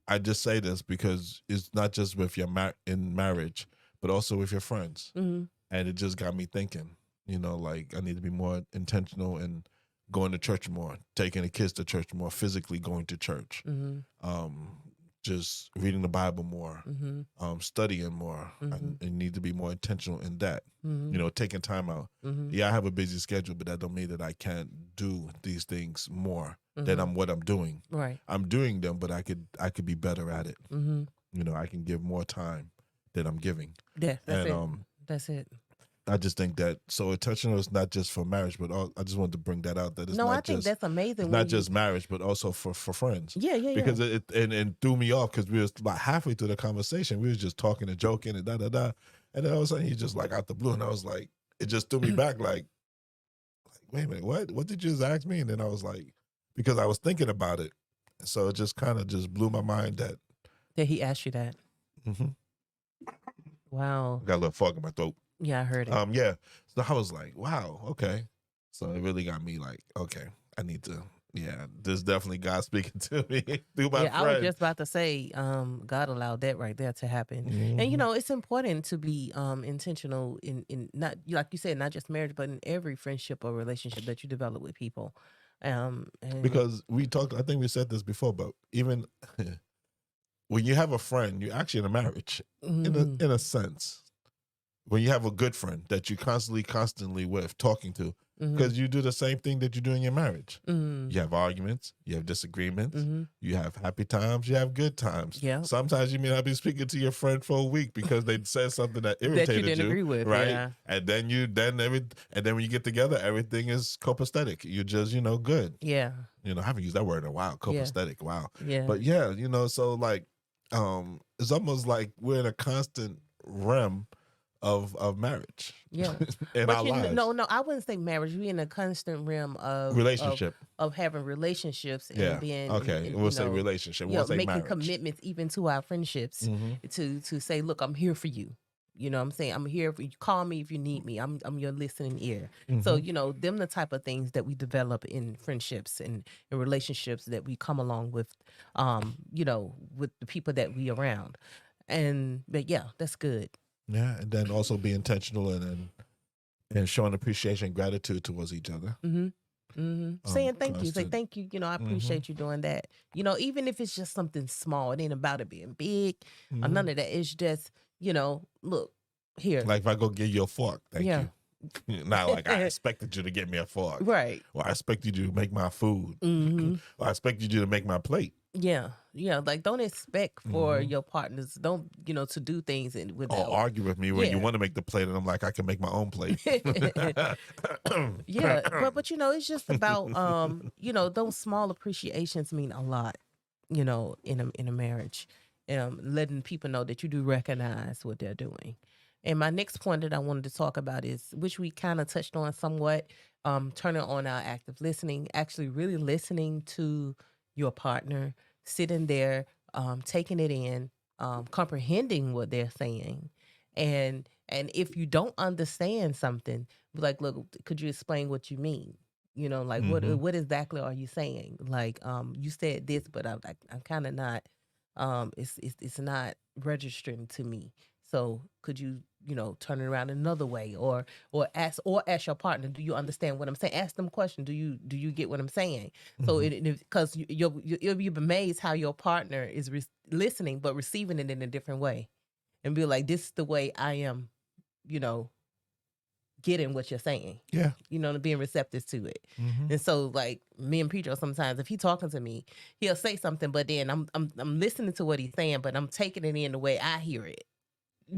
[SPEAKER 2] I just say this because it's not just with your in marriage, but also with your friends.
[SPEAKER 1] Mhm.
[SPEAKER 2] And it just got me thinking, like I need to be more intentional in going to church more, taking the kids to church more, physically going to church,
[SPEAKER 1] Mhm.
[SPEAKER 2] um, just reading the Bible more,
[SPEAKER 1] Mhm.
[SPEAKER 2] studying more.
[SPEAKER 1] Mhm.
[SPEAKER 2] I need to be more intentional in that.
[SPEAKER 1] Mhm.
[SPEAKER 2] Taking time out.
[SPEAKER 1] Mhm.
[SPEAKER 2] Yeah, I have a busy schedule, but that don't mean that I can't do these things more than
[SPEAKER 1] Mhm.
[SPEAKER 2] what I'm doing.
[SPEAKER 1] Right.
[SPEAKER 2] I'm doing them, but I could be better at it.
[SPEAKER 1] Mhm.
[SPEAKER 2] I can give more time than I'm giving.
[SPEAKER 1] Yeah, that's
[SPEAKER 2] And
[SPEAKER 1] it. That's it.
[SPEAKER 2] I just think that so intentional is not just for marriage, but I just wanted to bring that out that
[SPEAKER 1] No, I think that's
[SPEAKER 2] it's
[SPEAKER 1] amazing
[SPEAKER 2] not
[SPEAKER 1] when you.
[SPEAKER 2] just marriage, but also for friends.
[SPEAKER 1] Yeah, yeah, yeah.
[SPEAKER 2] Because it threw me off because we was about halfway through the conversation. We was just talking and joking and da da da. And then all of a sudden he just like out the blue and I was like, it just threw me back like wait a minute, what? What did you just ask me? And then I was like, because I was thinking about it. So it just kind of just blew my mind that
[SPEAKER 1] That he asked you that.
[SPEAKER 2] mhm.
[SPEAKER 1] Wow.
[SPEAKER 2] I got a little fog in my throat.
[SPEAKER 1] Yeah, I heard it.
[SPEAKER 2] Yeah. So I was like, wow, okay. So it really got me like, okay, I need to, yeah, there's definitely God speaking to me through my
[SPEAKER 1] Yeah, I was
[SPEAKER 2] friend.
[SPEAKER 1] just about to say, God allowed that right there to happen. And
[SPEAKER 2] hmm
[SPEAKER 1] it's important to be intentional in not, like you said, not just marriage, but in every friendship or relationship that you develop with people. And
[SPEAKER 2] Because we talked, I think we said this before, but even when you have a friend, you're actually in a marriage in a
[SPEAKER 1] mhm,
[SPEAKER 2] in a sense. When you have a good friend that you constantly with talking to,
[SPEAKER 1] mhm,
[SPEAKER 2] because you do the same thing that you do in your marriage.
[SPEAKER 1] mhm,
[SPEAKER 2] You have arguments, you have disagreements,
[SPEAKER 1] mhm.
[SPEAKER 2] you have happy times, you have good times.
[SPEAKER 1] Yeah.
[SPEAKER 2] Sometimes you may not be speaking to your friend for a week because they said something that
[SPEAKER 1] That you
[SPEAKER 2] irritated
[SPEAKER 1] didn't
[SPEAKER 2] you,
[SPEAKER 1] agree with,
[SPEAKER 2] right?
[SPEAKER 1] yeah.
[SPEAKER 2] And then when you get together, everything is copacetic. You're just, good.
[SPEAKER 1] Yeah.
[SPEAKER 2] I haven't used that word in a while,
[SPEAKER 1] Yeah.
[SPEAKER 2] copacetic. Wow.
[SPEAKER 1] Yeah.
[SPEAKER 2] But yeah, so like it's almost like we're in a constant realm of marriage
[SPEAKER 1] Yeah.
[SPEAKER 2] in
[SPEAKER 1] But
[SPEAKER 2] our
[SPEAKER 1] no,
[SPEAKER 2] lives.
[SPEAKER 1] no, I wouldn't say marriage. We in a constant realm of
[SPEAKER 2] Relationship.
[SPEAKER 1] having relationships and
[SPEAKER 2] Yeah.
[SPEAKER 1] being
[SPEAKER 2] Okay. We'll say relationship. We won't say
[SPEAKER 1] making
[SPEAKER 2] marriage.
[SPEAKER 1] commitments even to our friendships
[SPEAKER 2] hmm
[SPEAKER 1] to say, look, I'm here for you. You know what I'm saying? I'm here for you. Call me if you need me. I'm your listening ear. So,
[SPEAKER 2] hmm
[SPEAKER 1] them the type of things that we develop in friendships and in relationships that we come along with with the people that we around. But yeah, that's good.
[SPEAKER 2] Yeah. And then also be intentional and showing appreciation and gratitude towards each other.
[SPEAKER 1] Mhm. Mhm. Saying thank you. Say
[SPEAKER 2] Constant.
[SPEAKER 1] thank you. I
[SPEAKER 2] hmm
[SPEAKER 1] appreciate you doing that. Even if it's just something small, it ain't about it being big or none
[SPEAKER 2] hmm
[SPEAKER 1] of that. It's just, look, here.
[SPEAKER 2] Like if I go give you a fork, thank
[SPEAKER 1] Yeah.
[SPEAKER 2] you. Not like I expected you to get me a fork.
[SPEAKER 1] Right.
[SPEAKER 2] Or I expected you to make my food.
[SPEAKER 1] Mhm.
[SPEAKER 2] Or I expected you to make my plate.
[SPEAKER 1] Yeah. Yeah. Like don't expect for
[SPEAKER 2] hmm
[SPEAKER 1] your partners, don't, to do things
[SPEAKER 2] Or
[SPEAKER 1] without.
[SPEAKER 2] argue with me when you
[SPEAKER 1] Yeah.
[SPEAKER 2] want to make the plate, and I'm like, I can make my own plate.
[SPEAKER 1] Yeah. But it's just about those small appreciations mean a lot, in a marriage. Letting people know that you do recognize what they're doing. And my next point that I wanted to talk about is, which we kind of touched on somewhat, turning on our active listening, actually really listening to your partner, sitting there, taking it in, comprehending what they're saying. And if you don't understand something, be like, look, could you explain what you mean? Like what
[SPEAKER 2] hmm
[SPEAKER 1] what exactly are you saying? Like, you said this, but I'm kind of not it's not registering to me. So could you, turn it around another way, or ask your partner, do you understand what I'm saying? Ask them question. Do you get what I'm saying? So
[SPEAKER 2] Mhm.
[SPEAKER 1] because you'll be amazed how your partner is listening but receiving it in a different way, and be like, this is the way I am, you know, getting what you're saying,
[SPEAKER 2] Yeah.
[SPEAKER 1] being receptive to it.
[SPEAKER 2] Mhm.
[SPEAKER 1] And so, like me and Pedro, sometimes if he talking to me, he'll say something, but then I'm listening to what he's saying, but I'm taking it in the way I hear it.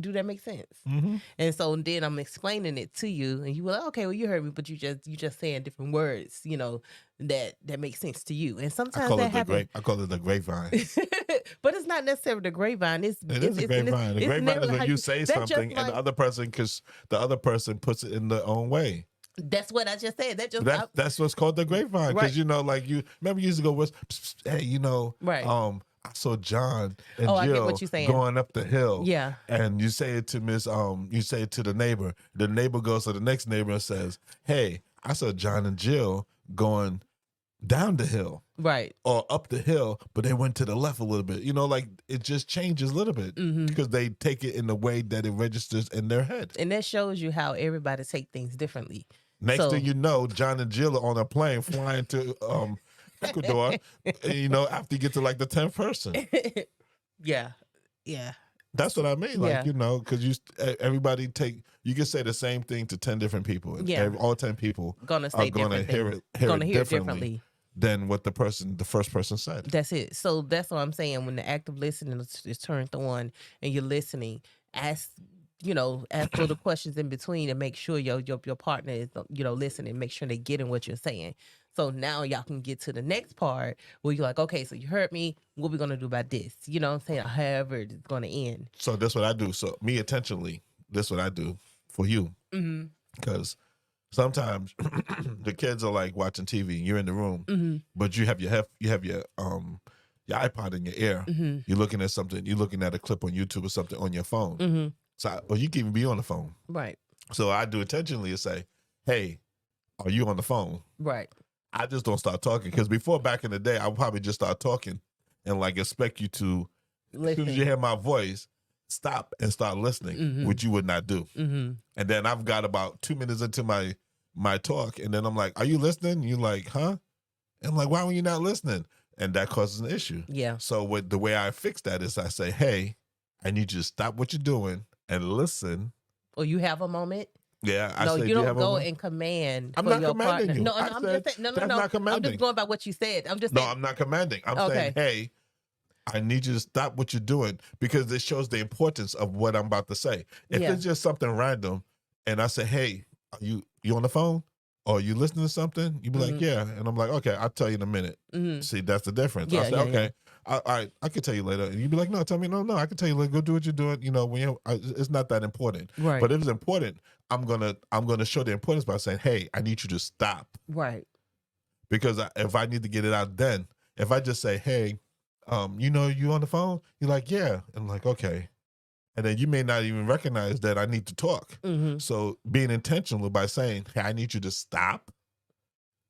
[SPEAKER 1] Do that make sense?
[SPEAKER 2] Mhm.
[SPEAKER 1] And so then I'm explaining it to you, and you were like, okay, well, you heard me, but you just saying different words, that make sense to you. And sometimes that happens.
[SPEAKER 2] I call it the grapevine.
[SPEAKER 1] But it's not necessarily the grapevine. It's
[SPEAKER 2] It
[SPEAKER 1] it's
[SPEAKER 2] is a
[SPEAKER 1] it's and it's,
[SPEAKER 2] grapevine. The
[SPEAKER 1] it's
[SPEAKER 2] grapevine is
[SPEAKER 1] never
[SPEAKER 2] when
[SPEAKER 1] how
[SPEAKER 2] you
[SPEAKER 1] you.
[SPEAKER 2] say
[SPEAKER 1] That just
[SPEAKER 2] something and
[SPEAKER 1] like
[SPEAKER 2] the other person puts it in their own way.
[SPEAKER 1] that's what I just said. That just
[SPEAKER 2] That's what's called the grapevine.
[SPEAKER 1] right,
[SPEAKER 2] Because like you remember you used to go with, hey,
[SPEAKER 1] right.
[SPEAKER 2] I saw John and
[SPEAKER 1] Oh, I get
[SPEAKER 2] Jill
[SPEAKER 1] what you're saying.
[SPEAKER 2] going up the hill.
[SPEAKER 1] Yeah,
[SPEAKER 2] And you say it to you say it to the neighbor. The neighbor goes to the next neighbor and says, hey, I saw John and Jill going down the hill
[SPEAKER 1] right.
[SPEAKER 2] or up the hill, but they went to the left a little bit. Like it just changes a little bit because they take it in the way that it registers in their head.
[SPEAKER 1] And that shows you how everybody take things differently.
[SPEAKER 2] Next
[SPEAKER 1] So
[SPEAKER 2] thing you know, John and Jill are on a plane flying to Ecuador, after you get to like the 10th person.
[SPEAKER 1] yeah, yeah,
[SPEAKER 2] That's what I mean.
[SPEAKER 1] Yeah.
[SPEAKER 2] Like, because everybody you can say the same thing to 10 different people. And
[SPEAKER 1] Yeah.
[SPEAKER 2] all 10 people
[SPEAKER 1] gonna
[SPEAKER 2] are
[SPEAKER 1] say
[SPEAKER 2] going to
[SPEAKER 1] different
[SPEAKER 2] hear
[SPEAKER 1] things.
[SPEAKER 2] it, hear
[SPEAKER 1] Gonna
[SPEAKER 2] it
[SPEAKER 1] hear it
[SPEAKER 2] differently
[SPEAKER 1] differently.
[SPEAKER 2] than what the first person said.
[SPEAKER 1] That's it. So that's what I'm saying. When the act of listening is turned on and you're listening, ask for the questions in between and make sure your partner is listening. Make sure they getting what you're saying. So now y'all can get to the next part where you're like, okay, so you heard me. What we gonna do about this? You know what I'm saying? However it's gonna end.
[SPEAKER 2] So that's what I do. So me intentionally, this what I do for you.
[SPEAKER 1] Mm-hmm.
[SPEAKER 2] Because sometimes the kids are like watching TV and you're in the room, but you have your iPod in your ear.
[SPEAKER 1] Mm-hmm.
[SPEAKER 2] You're looking at something. You're looking at a clip on YouTube or something on your phone.
[SPEAKER 1] Mm-hmm.
[SPEAKER 2] So, or you can even be on the phone.
[SPEAKER 1] Right.
[SPEAKER 2] So I do intentionally and say, "Hey, are you on the phone?"
[SPEAKER 1] Right.
[SPEAKER 2] I just don't start talking because before back in the day, I would probably just start talking and like expect you to, as soon as
[SPEAKER 1] Listen.
[SPEAKER 2] you hear my voice, stop and start listening, which you would not do.
[SPEAKER 1] Mm-hmm.
[SPEAKER 2] And then I've got about 2 minutes into my talk, and then I'm like, "Are you listening?" You're like, "Huh?" And I'm like, "Why were you not listening?" And that causes an issue.
[SPEAKER 1] Yeah.
[SPEAKER 2] So the way I fix that is I say, "Hey, I need you to stop what you're doing and listen."
[SPEAKER 1] Or you have a moment.
[SPEAKER 2] Yeah, I
[SPEAKER 1] No,
[SPEAKER 2] say,
[SPEAKER 1] you
[SPEAKER 2] "Do
[SPEAKER 1] don't
[SPEAKER 2] have a
[SPEAKER 1] go
[SPEAKER 2] moment?"
[SPEAKER 1] and command
[SPEAKER 2] I'm
[SPEAKER 1] for
[SPEAKER 2] not
[SPEAKER 1] your
[SPEAKER 2] commanding
[SPEAKER 1] partner.
[SPEAKER 2] you.
[SPEAKER 1] No,
[SPEAKER 2] I
[SPEAKER 1] I'm
[SPEAKER 2] said,
[SPEAKER 1] just saying. No,
[SPEAKER 2] that's not
[SPEAKER 1] I'm
[SPEAKER 2] commanding.
[SPEAKER 1] just going by what you said. I'm just
[SPEAKER 2] No,
[SPEAKER 1] saying.
[SPEAKER 2] I'm not commanding. I'm
[SPEAKER 1] Okay.
[SPEAKER 2] saying, "Hey, I need you to stop what you're doing," because it shows the importance of what I'm about to say. If
[SPEAKER 1] Yeah.
[SPEAKER 2] it's just something random and I say, "Hey, are you on the phone? Or are you listening to something?" You'd be like, "Yeah." And I'm like, "Okay, I'll tell you in a minute."
[SPEAKER 1] Mm-hmm.
[SPEAKER 2] See, that's the difference.
[SPEAKER 1] Yeah,
[SPEAKER 2] I say,
[SPEAKER 1] yeah,
[SPEAKER 2] "Okay, I can tell you later." And you'd be like, "No, tell me." "No, I can tell you later. Go do what you're doing." It's not that important.
[SPEAKER 1] Right.
[SPEAKER 2] But if it's important, I'm gonna show the importance by saying, "Hey, I need you to stop."
[SPEAKER 1] Right.
[SPEAKER 2] Because if I need to get it out, then if I just say, "Hey, you on the phone?" You're like, "Yeah." And I'm like, "Okay." And then you may not even recognize that I need to talk.
[SPEAKER 1] Mm-hmm.
[SPEAKER 2] So being intentional by saying, "Hey, I need you to stop.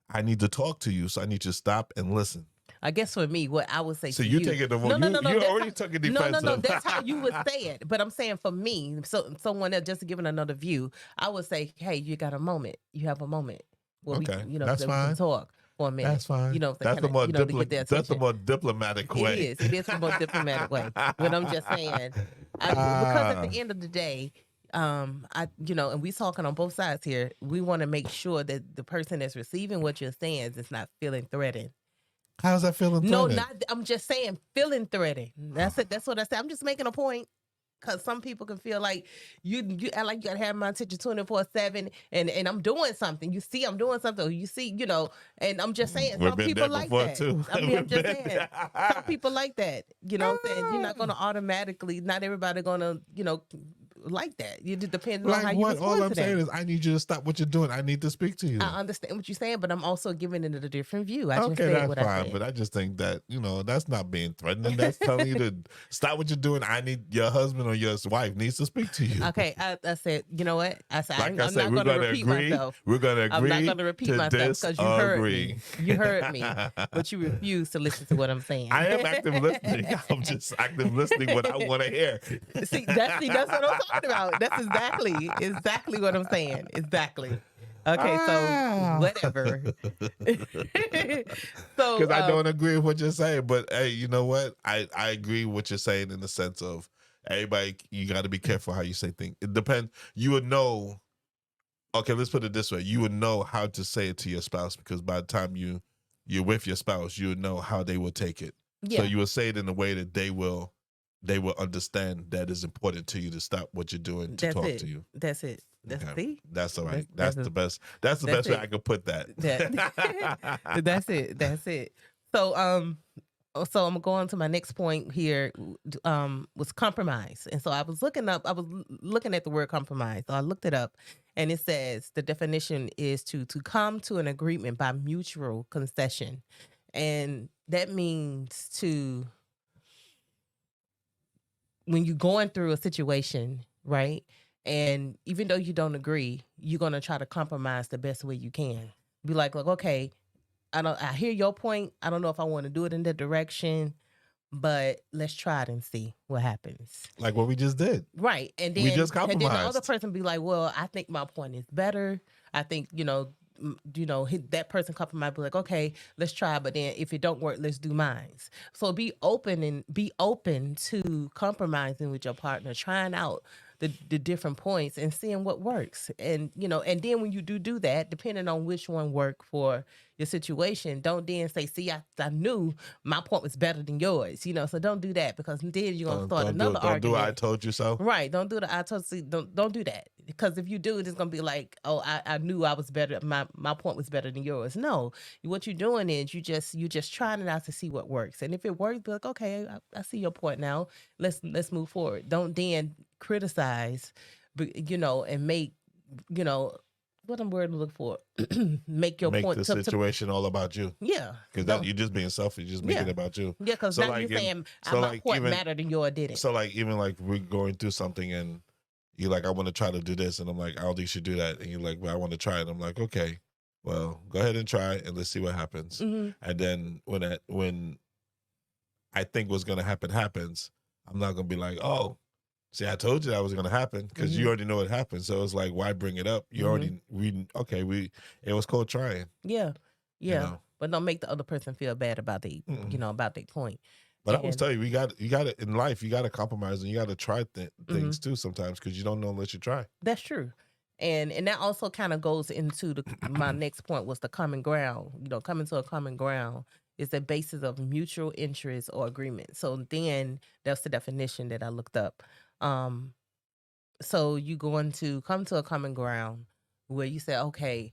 [SPEAKER 2] I need to talk to you. So I need you to stop and listen."
[SPEAKER 1] I guess for me, what I would say.
[SPEAKER 2] So
[SPEAKER 1] to
[SPEAKER 2] you
[SPEAKER 1] you,
[SPEAKER 2] take it the wrong.
[SPEAKER 1] no,
[SPEAKER 2] You
[SPEAKER 1] that's
[SPEAKER 2] already
[SPEAKER 1] how-
[SPEAKER 2] took it
[SPEAKER 1] No,
[SPEAKER 2] defensive.
[SPEAKER 1] that's how you would say it. But I'm saying for me, so someone else just giving another view, I would say, hey, you got a moment. You have a moment where
[SPEAKER 2] Okay,
[SPEAKER 1] we,
[SPEAKER 2] that's
[SPEAKER 1] that we
[SPEAKER 2] fine.
[SPEAKER 1] can talk for a minute.
[SPEAKER 2] That's fine. That's
[SPEAKER 1] kinda,
[SPEAKER 2] the more
[SPEAKER 1] to get their
[SPEAKER 2] that's the
[SPEAKER 1] attention.
[SPEAKER 2] more diplomatic way.
[SPEAKER 1] It is the most diplomatic way. But I'm just saying, because at the end of the day, and we talking on both sides here. We want to make sure that the person that's receiving what you're saying is not feeling threatened.
[SPEAKER 2] How's that feeling?
[SPEAKER 1] No,
[SPEAKER 2] threatened?
[SPEAKER 1] I'm just saying feeling threatened. That's it. That's what I said. I'm just making a point. Because some people can feel like you act like you gotta have my attention 24/7, and I'm doing something. You see, I'm doing something. Or you see, and I'm just saying
[SPEAKER 2] We've
[SPEAKER 1] some
[SPEAKER 2] been
[SPEAKER 1] people
[SPEAKER 2] there
[SPEAKER 1] like
[SPEAKER 2] before,
[SPEAKER 1] that.
[SPEAKER 2] too.
[SPEAKER 1] I mean, I'm
[SPEAKER 2] We've
[SPEAKER 1] just
[SPEAKER 2] been
[SPEAKER 1] saying
[SPEAKER 2] there.
[SPEAKER 1] some people like that. You know what I'm saying? You're not gonna automatically. Not everybody gonna like that. It depends on
[SPEAKER 2] Like
[SPEAKER 1] how you
[SPEAKER 2] what? All
[SPEAKER 1] respond
[SPEAKER 2] I'm
[SPEAKER 1] to
[SPEAKER 2] saying
[SPEAKER 1] that.
[SPEAKER 2] is, I need you to stop what you're doing. I need to speak to you.
[SPEAKER 1] I understand what you're saying, but I'm also giving it a different view. I just
[SPEAKER 2] Okay,
[SPEAKER 1] said
[SPEAKER 2] that's
[SPEAKER 1] what I
[SPEAKER 2] fine.
[SPEAKER 1] said.
[SPEAKER 2] But I just think that, that's not being threatening. That's telling you to stop what you're doing. I need your husband or your wife needs to speak to you.
[SPEAKER 1] Okay, I said, you know what? I said
[SPEAKER 2] Like I
[SPEAKER 1] I'm
[SPEAKER 2] said,
[SPEAKER 1] not
[SPEAKER 2] we're
[SPEAKER 1] going to
[SPEAKER 2] gonna
[SPEAKER 1] repeat
[SPEAKER 2] agree.
[SPEAKER 1] myself.
[SPEAKER 2] We're gonna
[SPEAKER 1] I'm not
[SPEAKER 2] agree
[SPEAKER 1] going to repeat
[SPEAKER 2] to
[SPEAKER 1] myself because you heard me.
[SPEAKER 2] disagree.
[SPEAKER 1] You heard me, but you refuse to listen to what I'm saying.
[SPEAKER 2] I am active listening. I'm just active listening what I want to hear.
[SPEAKER 1] That's what I'm talking about. That's exactly what I'm saying. Exactly. Okay, so whatever. So
[SPEAKER 2] Because I don't agree with what you're saying, but hey, you know what? I agree with what you're saying in the sense of everybody. You got to be careful how you say things. It depends. You would know. Okay, let's put it this way: you would know how to say it to your spouse because by the time you're with your spouse, you would know how they will take it. So
[SPEAKER 1] yeah,
[SPEAKER 2] you will say it in a way that they will understand that it's important to you to stop what you're doing to
[SPEAKER 1] that's
[SPEAKER 2] talk
[SPEAKER 1] it.
[SPEAKER 2] to you.
[SPEAKER 1] That's it. That's
[SPEAKER 2] Okay.
[SPEAKER 1] see.
[SPEAKER 2] That's all right.
[SPEAKER 1] That's
[SPEAKER 2] That's the best. That's the
[SPEAKER 1] that's
[SPEAKER 2] best way
[SPEAKER 1] it.
[SPEAKER 2] I could put that.
[SPEAKER 1] That's it. That's it. So so I'm going to my next point here. Was compromise, and so I was looking up. I was looking at the word compromise. So I looked it up, and it says the definition is to come to an agreement by mutual concession, and that means to when you're going through a situation, right? And even though you don't agree, you're gonna try to compromise the best way you can. Be like, okay, I hear your point. I don't know if I want to do it in that direction, but let's try it and see what happens.
[SPEAKER 2] Like what we just did.
[SPEAKER 1] Right. And then
[SPEAKER 2] We just
[SPEAKER 1] the other
[SPEAKER 2] compromised.
[SPEAKER 1] person be like, well, I think my point is better. I think, that person compromise, be like, okay, let's try, but then if it don't work, let's do mine. So be open to compromising with your partner, trying out the different points and seeing what works. And and then when you do that, depending on which one work for your situation, don't then say, see, I knew my point was better than yours. So don't do that because then you're gonna start another
[SPEAKER 2] don't
[SPEAKER 1] argument.
[SPEAKER 2] do I told you so.
[SPEAKER 1] Right. Don't do the I told you. Don't do that. Because if you do, it's gonna be like, oh, I knew I was better. My point was better than yours. No, what you're doing is you just trying it out to see what works. And if it works, be like, okay, I see your point now. Let's move forward. Don't then criticize, and make, what I'm word to look for. Make your
[SPEAKER 2] Make
[SPEAKER 1] point
[SPEAKER 2] the situation all about you.
[SPEAKER 1] Yeah.
[SPEAKER 2] Because you're just being selfish. You're just making it about you.
[SPEAKER 1] Yeah, because now you're saying my point mattered and yours didn't.
[SPEAKER 2] So like even like we're going through something and you're like, I want to try to do this, and I'm like, I don't think you should do that, and you're like, well, I want to try it. I'm like, okay, well, go ahead and try and let's see what happens.
[SPEAKER 1] Mm-hmm.
[SPEAKER 2] And then when I think what's gonna happen happens, I'm not gonna be like, oh, see, I told you that was gonna happen because you already know it happened. So it's like, why bring it up? You already it was called trying.
[SPEAKER 1] Yeah, yeah, but don't make the other person feel bad about about their point.
[SPEAKER 2] But I always tell you, you got to in life, you got to compromise and you got to try things too sometimes because you don't know unless you try.
[SPEAKER 1] That's true, and that also kind of goes into my next point was the common ground. Coming to a common ground is the basis of mutual interest or agreement. So then that's the definition that I looked up. So you going to come to a common ground where you say, okay,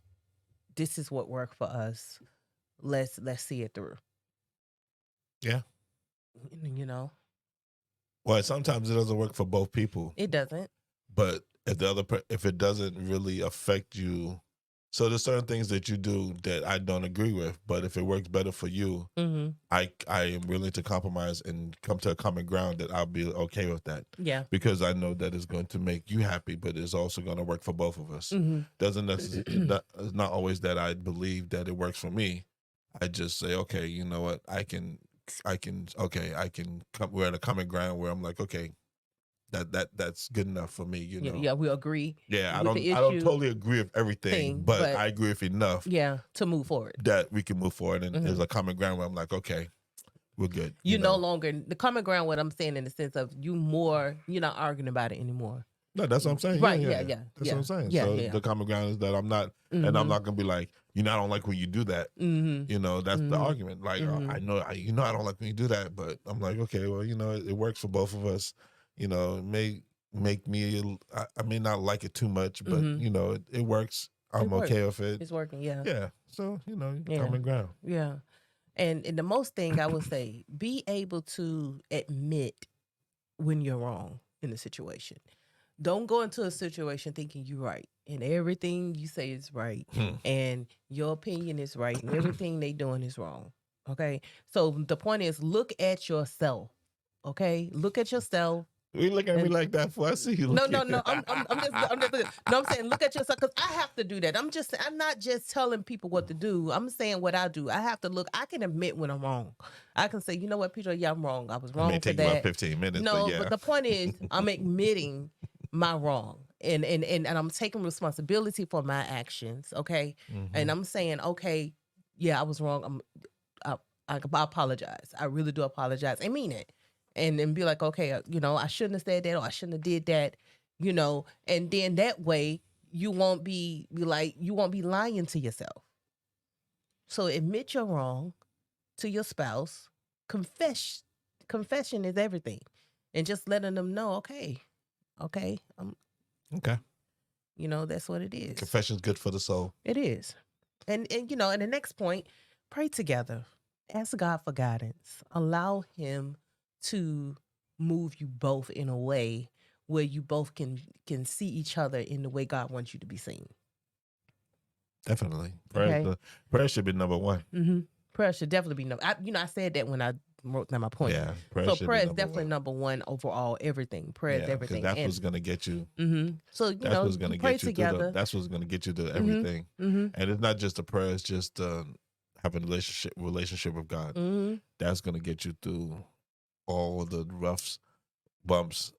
[SPEAKER 1] this is what worked for us. Let's see it through.
[SPEAKER 2] Yeah.
[SPEAKER 1] Well,
[SPEAKER 2] sometimes it doesn't work for both people.
[SPEAKER 1] It doesn't.
[SPEAKER 2] But if it doesn't really affect you, so there's certain things that you do that I don't agree with. But if it works better for you, I am willing to compromise and come to a common ground that I'll be okay with that.
[SPEAKER 1] Yeah.
[SPEAKER 2] Because I know that it's going to make you happy, but it's also going to work for both of us. Doesn't necessarily. It's not always that I believe that it works for me. I just say, okay, you know what, I can come. We're at a common ground where I'm like, okay, that's good enough for me.
[SPEAKER 1] Yeah, we agree.
[SPEAKER 2] Yeah, I don't totally agree with everything, but I agree with enough.
[SPEAKER 1] Yeah, to move forward.
[SPEAKER 2] That we can move forward, and there's a common ground where I'm like, okay, we're good.
[SPEAKER 1] You no longer the common ground. What I'm saying in the sense of you're not arguing about it anymore.
[SPEAKER 2] No, that's what I'm saying.
[SPEAKER 1] Right?
[SPEAKER 2] Yeah.
[SPEAKER 1] That's
[SPEAKER 2] what I'm saying.
[SPEAKER 1] Yeah,
[SPEAKER 2] so
[SPEAKER 1] yeah.
[SPEAKER 2] the common ground is that I'm not, and I'm not gonna be like, I don't like when you do that. That's the argument. Like I know, I don't like when you do that, but I'm like, okay, well, it works for both of us. It may make me, I may not like it too much, but it works. I'm okay with it.
[SPEAKER 1] It's working. Yeah.
[SPEAKER 2] Yeah. So common ground.
[SPEAKER 1] Yeah. And the most thing I would say, be able to admit when you're wrong in the situation. Don't go into a situation thinking you're right and everything you say is right and your opinion is right and everything they doing is wrong. Okay. So the point is look at yourself. Okay. Look at yourself.
[SPEAKER 2] We look at me
[SPEAKER 1] And
[SPEAKER 2] like that for I see you
[SPEAKER 1] no,
[SPEAKER 2] looking.
[SPEAKER 1] no, no. No, I'm saying look at yourself because I have to do that. I'm not just telling people what to do. I'm saying what I do. I have to look. I can admit when I'm wrong. I can say, you know what, Pedro, yeah, I'm wrong. I was
[SPEAKER 2] It may
[SPEAKER 1] wrong for
[SPEAKER 2] take you about
[SPEAKER 1] that.
[SPEAKER 2] 15 minutes, but
[SPEAKER 1] No,
[SPEAKER 2] yeah.
[SPEAKER 1] but the point is, I'm admitting my wrong, and I'm taking responsibility for my actions. Okay, and I'm saying, okay, yeah, I was wrong. I, I apologize. I really do apologize. I mean it. And then be like, okay, I shouldn't have said that or I shouldn't have did that, and then that way you won't you won't be lying to yourself. So admit you're wrong to your spouse. Confession is everything. And just letting them know, okay, okay,
[SPEAKER 2] Okay.
[SPEAKER 1] that's what it is.
[SPEAKER 2] Confession's good for the soul.
[SPEAKER 1] It is. And the next point, pray together. Ask God for guidance. Allow him to move you both in a way where you both can see each other in the way God wants you to be seen.
[SPEAKER 2] Definitely.
[SPEAKER 1] Okay.
[SPEAKER 2] Prayer should be number one.
[SPEAKER 1] Mm-hmm. Prayer should definitely be I said that when I wrote down my point.
[SPEAKER 2] Yeah.
[SPEAKER 1] So prayer is definitely number one overall. Everything. Prayer is everything.
[SPEAKER 2] That's what's gonna get you.
[SPEAKER 1] Mm-hmm. So
[SPEAKER 2] That's what's gonna
[SPEAKER 1] pray
[SPEAKER 2] get you
[SPEAKER 1] together.
[SPEAKER 2] that's what's gonna get you to everything.
[SPEAKER 1] Mm-hmm.
[SPEAKER 2] And it's not just a prayer. It's just having a relationship with God.
[SPEAKER 1] Mm-hmm.
[SPEAKER 2] That's gonna get you through all the roughs, bumps,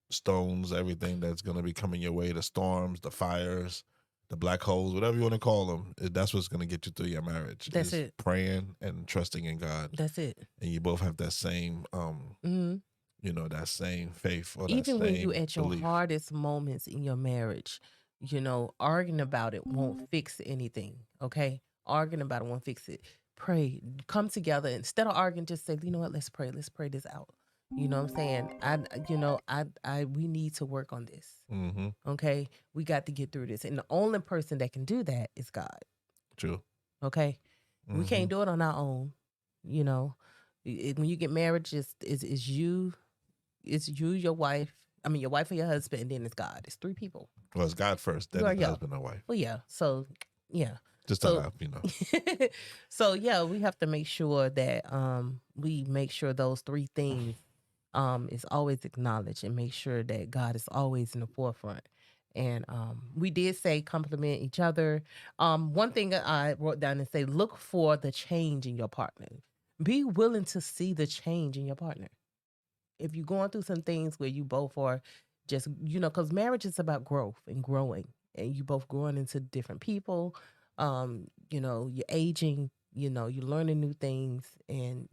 [SPEAKER 2] stones, everything that's gonna be coming your way. The storms, the fires, the black holes, whatever you want to call them. That's what's gonna get you through your marriage.
[SPEAKER 1] That's it.
[SPEAKER 2] Praying and trusting in God.
[SPEAKER 1] That's it.
[SPEAKER 2] And you both have that same that same faith or that
[SPEAKER 1] even when
[SPEAKER 2] same
[SPEAKER 1] you at your
[SPEAKER 2] belief.
[SPEAKER 1] hardest moments in your marriage, arguing about it won't fix anything. Okay, arguing about it won't fix it. Pray, come together instead of arguing. Just say, you know what? Let's pray. Let's pray this out. You know what I'm saying? We need to work on this.
[SPEAKER 2] Mm-hmm.
[SPEAKER 1] Okay, we got to get through this, and the only person that can do that is God.
[SPEAKER 2] True.
[SPEAKER 1] Okay, we can't do it on our own. When you get married, it's you. It's you, your wife. I mean, your wife or your husband, and then it's God. It's three people.
[SPEAKER 2] Well, it's God first, then it's husband or wife.
[SPEAKER 1] Well, yeah. So, yeah.
[SPEAKER 2] Just
[SPEAKER 1] So, yeah, we have to make sure that we make sure those three things is always acknowledged and make sure that God is always in the forefront. And we did say compliment each other. One thing that I wrote down and say, look for the change in your partner. Be willing to see the change in your partner. If you're going through some things where you both are just, because marriage is about growth and growing, and you both growing into different people, you're aging, you're learning new things, and,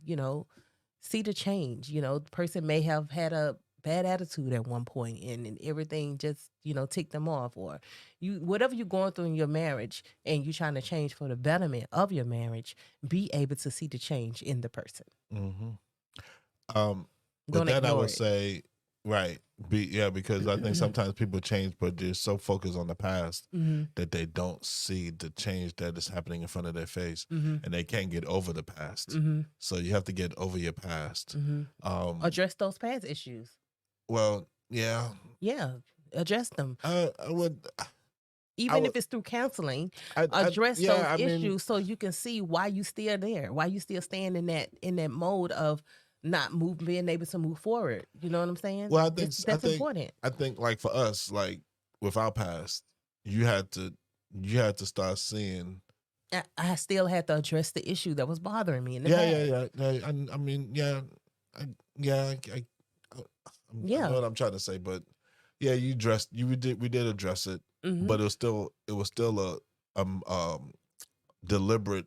[SPEAKER 1] see the change. The person may have had a bad attitude at one point and everything just, ticked them off, or whatever you're going through in your marriage and you're trying to change for the betterment of your marriage, be able to see the change in the person.
[SPEAKER 2] Mm-hmm. But then I would say, right, because I think sometimes people change, but they're so focused on the past that they don't see the change that is happening in front of their face, and they can't get over the past. So you have to get over your past.
[SPEAKER 1] Address those past issues.
[SPEAKER 2] Well, yeah.
[SPEAKER 1] Yeah, address them.
[SPEAKER 2] I would...
[SPEAKER 1] Even if it's through counseling, address those issues so you can see why you still there, why you still stand in that mode of not being able to move forward. You know what I'm saying?
[SPEAKER 2] Well, I think
[SPEAKER 1] that's important.
[SPEAKER 2] I think, like, for us, like with our past, you had to start seeing.
[SPEAKER 1] I still had to address the issue that was bothering me in the
[SPEAKER 2] past. I mean, I know what I'm trying to say, but yeah, we did address it, but it was still a deliberate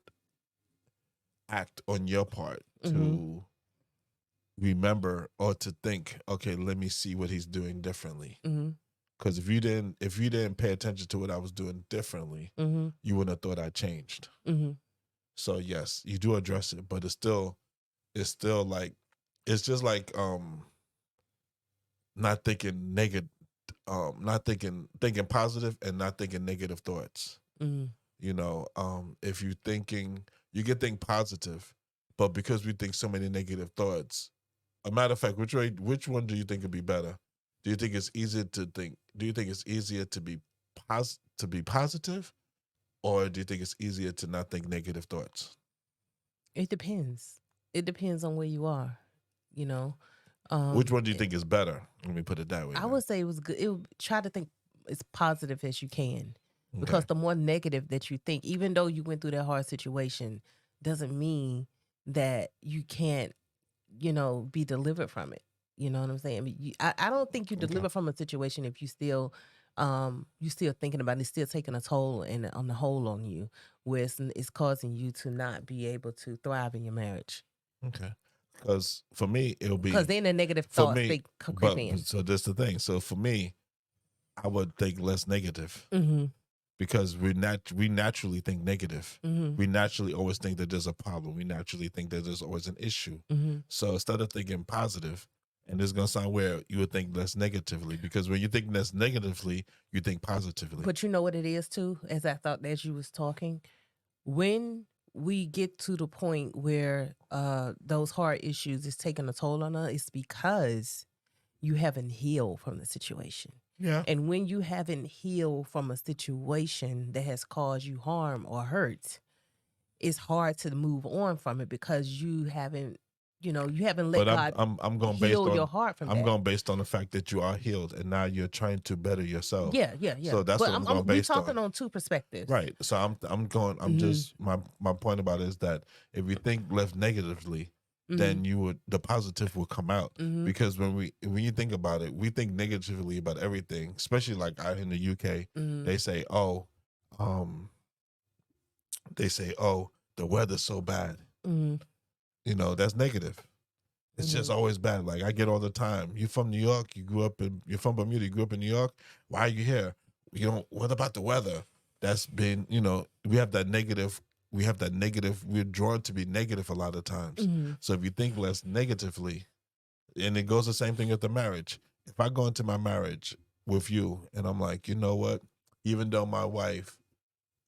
[SPEAKER 2] act on your part to remember or to think, okay, let me see what he's doing differently. Because if you didn't pay attention to what I was doing differently, you wouldn't have thought I changed. So yes, you do address it, but it's still like, it's just like not thinking negative, not thinking positive and not thinking negative thoughts. If you can think positive, but because we think so many negative thoughts, a matter of fact, which one do you think would be better? Do you think it's easier to think? Do you think it's easier to be positive, or do you think it's easier to not think negative thoughts?
[SPEAKER 1] It depends. It depends on where you are, you know.
[SPEAKER 2] Which one do you
[SPEAKER 1] It-
[SPEAKER 2] think is better? Let me put it that way.
[SPEAKER 1] I
[SPEAKER 2] Then.
[SPEAKER 1] would say it was good. Try to think as positive as you can,
[SPEAKER 2] Okay.
[SPEAKER 1] because the more negative that you think, even though you went through that hard situation, doesn't mean that you can't, be delivered from it. You know what I'm saying? I mean, I don't think you
[SPEAKER 2] Okay.
[SPEAKER 1] deliver from a situation if you still thinking about it, it's still taking a toll and on the whole on you, where it's causing you to not be able to thrive in your marriage.
[SPEAKER 2] Okay. Because for me, it'll
[SPEAKER 1] Because
[SPEAKER 2] be
[SPEAKER 1] then the negative
[SPEAKER 2] for
[SPEAKER 1] thoughts
[SPEAKER 2] me,
[SPEAKER 1] they creep
[SPEAKER 2] but
[SPEAKER 1] in.
[SPEAKER 2] so that's the thing. So for me, I would think less negative
[SPEAKER 1] Mm-hmm.
[SPEAKER 2] because we naturally think negative.
[SPEAKER 1] Mm-hmm.
[SPEAKER 2] We naturally always think that there's a problem. We naturally think that there's always an issue.
[SPEAKER 1] Mm-hmm.
[SPEAKER 2] So instead of thinking positive, and this is gonna sound weird, you would think less negatively because when you think less negatively, you think positively.
[SPEAKER 1] But you know what it is too, as I thought as you was talking, when we get to the point where those hard issues is taking a toll on us, it's because you haven't healed from the situation.
[SPEAKER 2] Yeah.
[SPEAKER 1] And when you haven't healed from a situation that has caused you harm or hurt, it's hard to move on from it because you haven't let
[SPEAKER 2] But
[SPEAKER 1] God
[SPEAKER 2] I'm going based
[SPEAKER 1] heal your
[SPEAKER 2] on
[SPEAKER 1] heart from
[SPEAKER 2] I'm
[SPEAKER 1] that.
[SPEAKER 2] going based on the fact that you are healed and now you're trying to better yourself.
[SPEAKER 1] Yeah, yeah, yeah.
[SPEAKER 2] So that's
[SPEAKER 1] But
[SPEAKER 2] what I'm going
[SPEAKER 1] we
[SPEAKER 2] based
[SPEAKER 1] talking
[SPEAKER 2] on.
[SPEAKER 1] on two perspectives.
[SPEAKER 2] Right. So I'm
[SPEAKER 1] Mhm.
[SPEAKER 2] just my point about it is that if you think less negatively, then the positive will come out.
[SPEAKER 1] Mhm.
[SPEAKER 2] Because when you think about it, we think negatively about everything, especially like out in the UK,
[SPEAKER 1] Mhm.
[SPEAKER 2] they say, um the weather's so bad.
[SPEAKER 1] Mhm.
[SPEAKER 2] That's negative. It's just always bad. Like I get all the time. You from New York? You're from Bermuda. You grew up in New York. Why are you here? What about the weather? That's been, we have that negative. We have that negative. We're drawn to be negative a lot of times.
[SPEAKER 1] Mhm.
[SPEAKER 2] So if you think less negatively, and it goes the same thing with the marriage. If I go into my marriage with you and I'm like, you know what? Even though my wife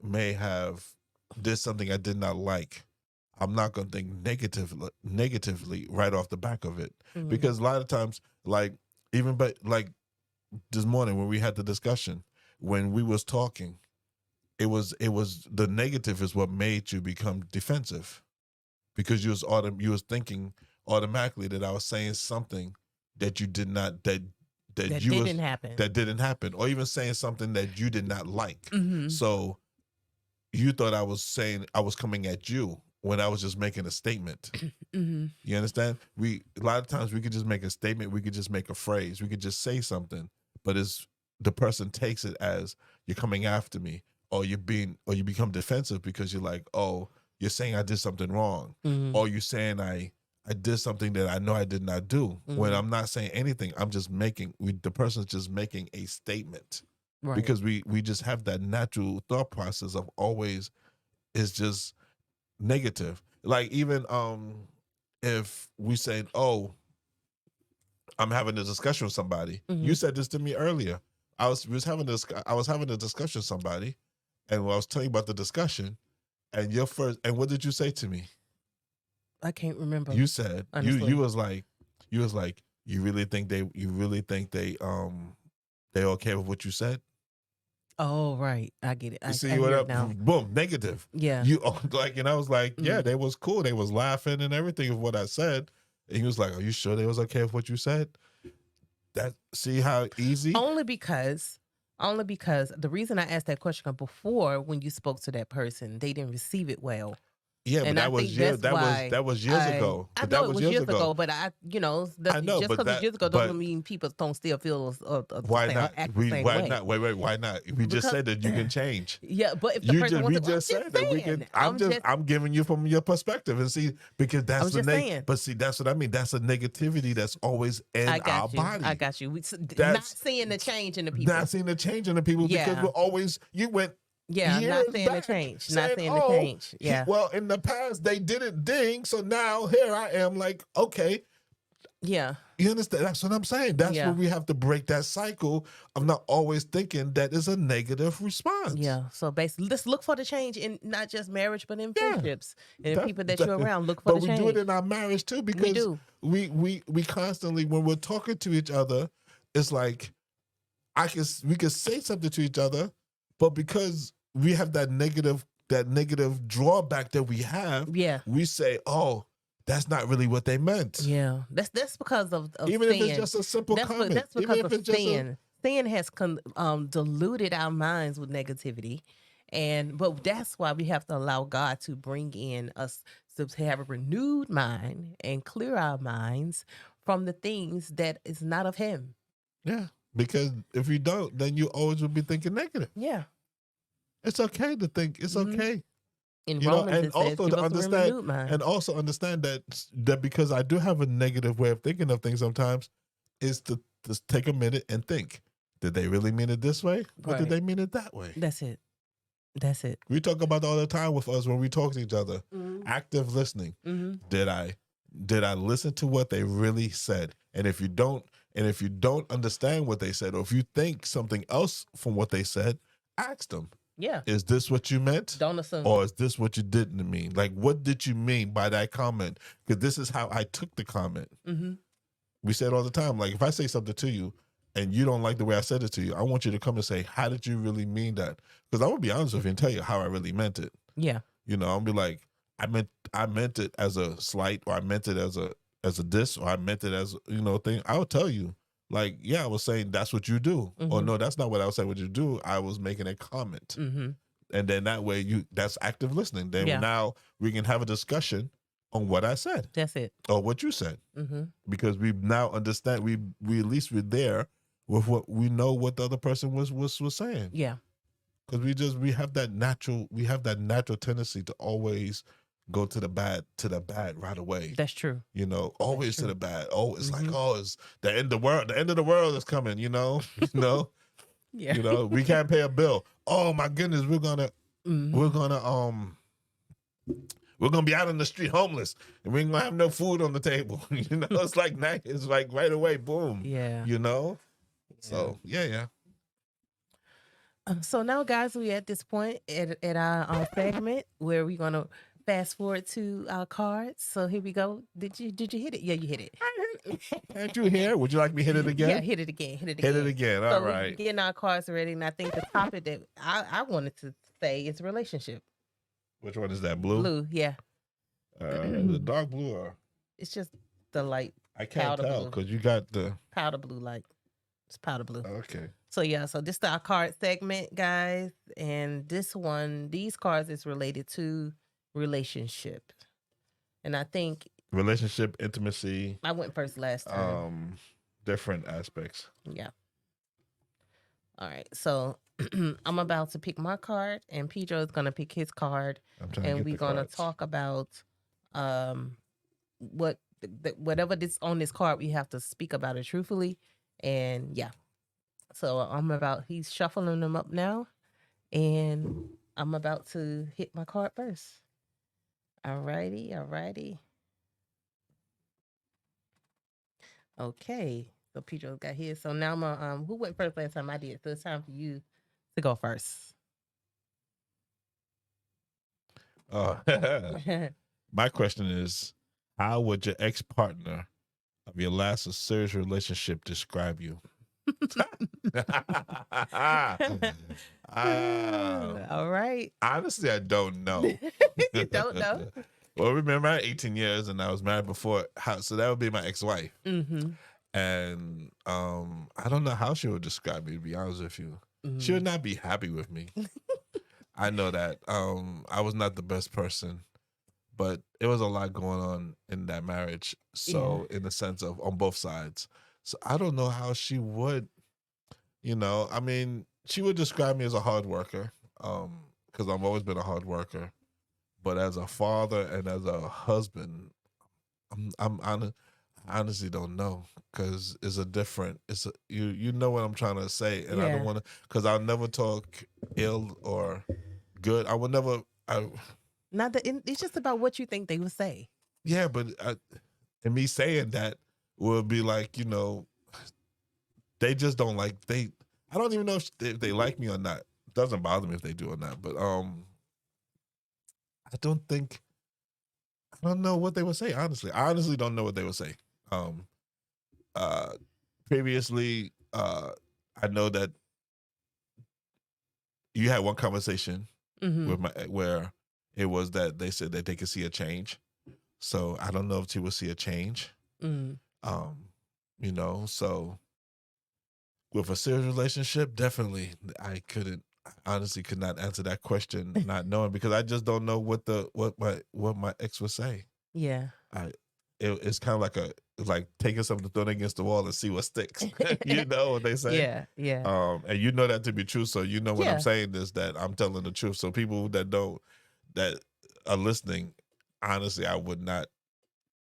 [SPEAKER 2] may have did something I did not like, I'm not gonna think negatively right off the back of it.
[SPEAKER 1] Mhm.
[SPEAKER 2] Because a lot of times, like like this morning when we had the discussion, when we was talking, it was the negative is what made you become defensive because you was thinking automatically that I was saying something that you did not
[SPEAKER 1] That
[SPEAKER 2] you
[SPEAKER 1] didn't
[SPEAKER 2] was
[SPEAKER 1] happen.
[SPEAKER 2] that didn't happen, or even saying something that you did not like.
[SPEAKER 1] Mhm.
[SPEAKER 2] So you thought I was coming at you when I was just making a statement.
[SPEAKER 1] Mhm.
[SPEAKER 2] You understand? A lot of times we could just make a statement, we could just make a phrase, we could just say something, but it's the person takes it as you're coming after me, or you become defensive because you're like, oh, you're saying I did something wrong,
[SPEAKER 1] Mhm.
[SPEAKER 2] or you're saying I did something that I know I did not do. When
[SPEAKER 1] Mhm.
[SPEAKER 2] I'm not saying anything, I'm just the person's just making a statement
[SPEAKER 1] Right.
[SPEAKER 2] because we just have that natural thought process of always is just negative. Like even if we said, oh, I'm having a discussion with somebody.
[SPEAKER 1] Mhm.
[SPEAKER 2] You said this to me earlier. I was having a discussion with somebody, and I was telling you about the discussion, and what did you say to me?
[SPEAKER 1] I can't remember.
[SPEAKER 2] You said
[SPEAKER 1] honestly.
[SPEAKER 2] you was like you really think they they okay with what you said?
[SPEAKER 1] Oh, right. I get it.
[SPEAKER 2] You
[SPEAKER 1] I
[SPEAKER 2] see what
[SPEAKER 1] hear it
[SPEAKER 2] up?
[SPEAKER 1] now.
[SPEAKER 2] Boom, negative.
[SPEAKER 1] Yeah.
[SPEAKER 2] You and I was like, yeah,
[SPEAKER 1] Mhm.
[SPEAKER 2] they was cool. They was laughing and everything of what I said. And he was like, are you sure they was okay with what you said? See how easy?
[SPEAKER 1] Only because the reason I asked that question before, when you spoke to that person, they didn't receive it well.
[SPEAKER 2] Yeah, but
[SPEAKER 1] And I
[SPEAKER 2] that was
[SPEAKER 1] think that's why
[SPEAKER 2] that was years ago.
[SPEAKER 1] I
[SPEAKER 2] But
[SPEAKER 1] know
[SPEAKER 2] that
[SPEAKER 1] it
[SPEAKER 2] was
[SPEAKER 1] was
[SPEAKER 2] years
[SPEAKER 1] years
[SPEAKER 2] ago.
[SPEAKER 1] ago, but
[SPEAKER 2] I know,
[SPEAKER 1] just
[SPEAKER 2] but
[SPEAKER 1] because it's years ago
[SPEAKER 2] but
[SPEAKER 1] doesn't mean people don't still feel the
[SPEAKER 2] why
[SPEAKER 1] same,
[SPEAKER 2] not?
[SPEAKER 1] act the same
[SPEAKER 2] Why
[SPEAKER 1] way.
[SPEAKER 2] not? Wait, why not? We just
[SPEAKER 1] Because
[SPEAKER 2] said that you can change.
[SPEAKER 1] yeah, but if the person
[SPEAKER 2] We
[SPEAKER 1] wants to, I'm
[SPEAKER 2] just
[SPEAKER 1] just
[SPEAKER 2] said that we
[SPEAKER 1] saying.
[SPEAKER 2] can. I'm giving you from your perspective and see because that's
[SPEAKER 1] I'm
[SPEAKER 2] the
[SPEAKER 1] just saying.
[SPEAKER 2] But see, that's what I mean. That's a negativity that's always in
[SPEAKER 1] I
[SPEAKER 2] our
[SPEAKER 1] got you.
[SPEAKER 2] body.
[SPEAKER 1] I got you. Not
[SPEAKER 2] That's
[SPEAKER 1] seeing the change in the people.
[SPEAKER 2] not seeing the change in the people because
[SPEAKER 1] Yeah.
[SPEAKER 2] we're always you went
[SPEAKER 1] Yeah,
[SPEAKER 2] years
[SPEAKER 1] not seeing the
[SPEAKER 2] back
[SPEAKER 1] change.
[SPEAKER 2] saying,
[SPEAKER 1] Not seeing the
[SPEAKER 2] oh,
[SPEAKER 1] change. Yeah.
[SPEAKER 2] well, in the past they didn't ding, so now here I am, like, okay,
[SPEAKER 1] Yeah.
[SPEAKER 2] you understand? That's what I'm saying. That's
[SPEAKER 1] Yeah.
[SPEAKER 2] where we have to break that cycle of not always thinking that is a negative response.
[SPEAKER 1] Yeah. So basically, let's look for the change in not just marriage, but in
[SPEAKER 2] Yeah.
[SPEAKER 1] friendships and the people that
[SPEAKER 2] That-
[SPEAKER 1] you're around. Look for
[SPEAKER 2] but
[SPEAKER 1] the
[SPEAKER 2] we
[SPEAKER 1] change.
[SPEAKER 2] do it in our marriage too because
[SPEAKER 1] do.
[SPEAKER 2] we constantly when we're talking to each other, it's like we can say something to each other, but because we have that negative drawback that we have,
[SPEAKER 1] Yeah.
[SPEAKER 2] we say, "Oh, that's not really what they meant."
[SPEAKER 1] Yeah. That's because of
[SPEAKER 2] Even if it's
[SPEAKER 1] sin.
[SPEAKER 2] just a simple comment.
[SPEAKER 1] That's
[SPEAKER 2] Even
[SPEAKER 1] because
[SPEAKER 2] if
[SPEAKER 1] of
[SPEAKER 2] it's just a
[SPEAKER 1] sin. Sin has diluted our minds with negativity. But that's why we have to allow God to bring in us to have a renewed mind and clear our minds from the things that is not of him.
[SPEAKER 2] yeah. Because if you don't, then you always will be thinking negative.
[SPEAKER 1] Yeah.
[SPEAKER 2] It's okay to think. It's
[SPEAKER 1] Mhm.
[SPEAKER 2] okay.
[SPEAKER 1] In
[SPEAKER 2] You know,
[SPEAKER 1] Romans
[SPEAKER 2] and
[SPEAKER 1] it says,
[SPEAKER 2] also
[SPEAKER 1] give
[SPEAKER 2] to
[SPEAKER 1] us a
[SPEAKER 2] understand
[SPEAKER 1] renewed mind.
[SPEAKER 2] and also understand that because I do have a negative way of thinking of things sometimes, is to just take a minute and think. Did they really mean it this way? Or did
[SPEAKER 1] Right.
[SPEAKER 2] they mean it that way?
[SPEAKER 1] That's it. That's it.
[SPEAKER 2] We talk about that all the time with us when we talk to each other.
[SPEAKER 1] Mhm.
[SPEAKER 2] Active listening.
[SPEAKER 1] Mhm.
[SPEAKER 2] Did I listen to what they really said? And if you don't understand what they said, or if you think something else from what they said, ask them.
[SPEAKER 1] Yeah.
[SPEAKER 2] Is this what you meant?
[SPEAKER 1] Don't assume.
[SPEAKER 2] Or is this what you didn't mean? Like, what did you mean by that comment? Because this is how I took the comment.
[SPEAKER 1] Mm-hmm.
[SPEAKER 2] We say it all the time. Like, if I say something to you and you don't like the way I said it to you, I want you to come and say, how did you really mean that? Because I'm going to be honest with you and tell you how I really meant it.
[SPEAKER 1] Yeah.
[SPEAKER 2] You know, I'll be like, I meant it as a slight, or I meant it as a diss, or I meant it as, thing. I'll tell you. Like, yeah, I was saying that's what you do. Or
[SPEAKER 1] Mhm.
[SPEAKER 2] no, that's not what I was saying what you do. I was making a comment.
[SPEAKER 1] Mm-hmm.
[SPEAKER 2] And then that way that's active listening. Then
[SPEAKER 1] Yeah.
[SPEAKER 2] now we can have a discussion on what I said
[SPEAKER 1] That's it.
[SPEAKER 2] or what you said.
[SPEAKER 1] Mm-hmm.
[SPEAKER 2] Because we now understand, we at least we're there with what we know what the other person was saying.
[SPEAKER 1] Yeah.
[SPEAKER 2] Because we have that natural tendency to always go to the bad right away.
[SPEAKER 1] That's true.
[SPEAKER 2] Always to
[SPEAKER 1] true.
[SPEAKER 2] the bad. Oh, it's like,
[SPEAKER 1] Mhm.
[SPEAKER 2] oh, it's the end of the world is coming,
[SPEAKER 1] Yeah.
[SPEAKER 2] we can't pay a bill. Oh my goodness, we're gonna
[SPEAKER 1] Mhm.
[SPEAKER 2] we're gonna be out on the street homeless, and we ain't gonna have no food on the table. It's like right away, boom.
[SPEAKER 1] Yeah.
[SPEAKER 2] So yeah.
[SPEAKER 1] So now, guys, we at this point at our segment where we're gonna fast forward to our cards. So here we go. Did you hit it? Yeah, you hit it.
[SPEAKER 2] Can't you hear? Would you like me to hit it again?
[SPEAKER 1] Yeah, hit it again. Hit it
[SPEAKER 2] Hit
[SPEAKER 1] again.
[SPEAKER 2] it again.
[SPEAKER 1] So
[SPEAKER 2] All
[SPEAKER 1] we're
[SPEAKER 2] right.
[SPEAKER 1] getting our cards ready, and I think the topic that I wanted to say is relationship.
[SPEAKER 2] Which one is that? Blue?
[SPEAKER 1] Blue, yeah.
[SPEAKER 2] The dark blue or
[SPEAKER 1] It's just the light
[SPEAKER 2] I can't
[SPEAKER 1] powder
[SPEAKER 2] tell
[SPEAKER 1] blue.
[SPEAKER 2] because you got the
[SPEAKER 1] Powder blue light. It's powder blue.
[SPEAKER 2] okay.
[SPEAKER 1] So yeah, so this is our card segment, guys. And these cards is related to relationship. And I think
[SPEAKER 2] Relationship, intimacy,
[SPEAKER 1] I went first last time.
[SPEAKER 2] different aspects.
[SPEAKER 1] Yeah. All right. So I'm about to pick my card and Pedro is gonna pick his card.
[SPEAKER 2] I'm trying to
[SPEAKER 1] And
[SPEAKER 2] get
[SPEAKER 1] we're
[SPEAKER 2] the
[SPEAKER 1] gonna
[SPEAKER 2] cards.
[SPEAKER 1] talk about whatever this on this card, we have to speak about it truthfully. And yeah. So he's shuffling them up now. And I'm about to hit my card first. Alrighty. Okay. So Pedro's got his. So now who went first last time? I did. So it's time for you to go first.
[SPEAKER 2] My question is, how would your ex-partner of your last serious relationship describe you?
[SPEAKER 1] All right.
[SPEAKER 2] Honestly, I don't know.
[SPEAKER 1] You don't know?
[SPEAKER 2] Well, remember, I had 18 years and I was married before, so that would be my ex-wife.
[SPEAKER 1] Mm-hmm.
[SPEAKER 2] And I don't know how she would describe me, to be honest with you. She would not be happy with me. I know that. I was not the best person, but it was a lot going on in that marriage. So in the sense of on both sides. So I don't know how she would, I mean, she would describe me as a hard worker, because I've always been a hard worker. But as a father and as a husband, I honestly don't know, because you know what I'm trying to say, and I don't want to, because I'll never talk ill or good. I would never.
[SPEAKER 1] It's just about what you think they would say.
[SPEAKER 2] Yeah, but and me saying that would be like, they just don't like I don't even know if they like me or not. It doesn't bother me if they do or not, but I don't know what they would say. Honestly, I honestly don't know what they would say. Previously, uh, I know that you had one conversation
[SPEAKER 1] Mm-hmm.
[SPEAKER 2] with where it was that they said that they could see a change. So I don't know if she will see a change.
[SPEAKER 1] Mm.
[SPEAKER 2] Um, so with a serious relationship, definitely I honestly could not answer that question not knowing because I just don't know what my ex would say.
[SPEAKER 1] Yeah.
[SPEAKER 2] I it's kind of like taking something to throw it against the wall and see what sticks. You know what they say?
[SPEAKER 1] Yeah. Yeah.
[SPEAKER 2] And you know that to be true. So you know when I'm
[SPEAKER 1] Yeah.
[SPEAKER 2] saying this that I'm telling the truth. So people that are listening, honestly, I would not.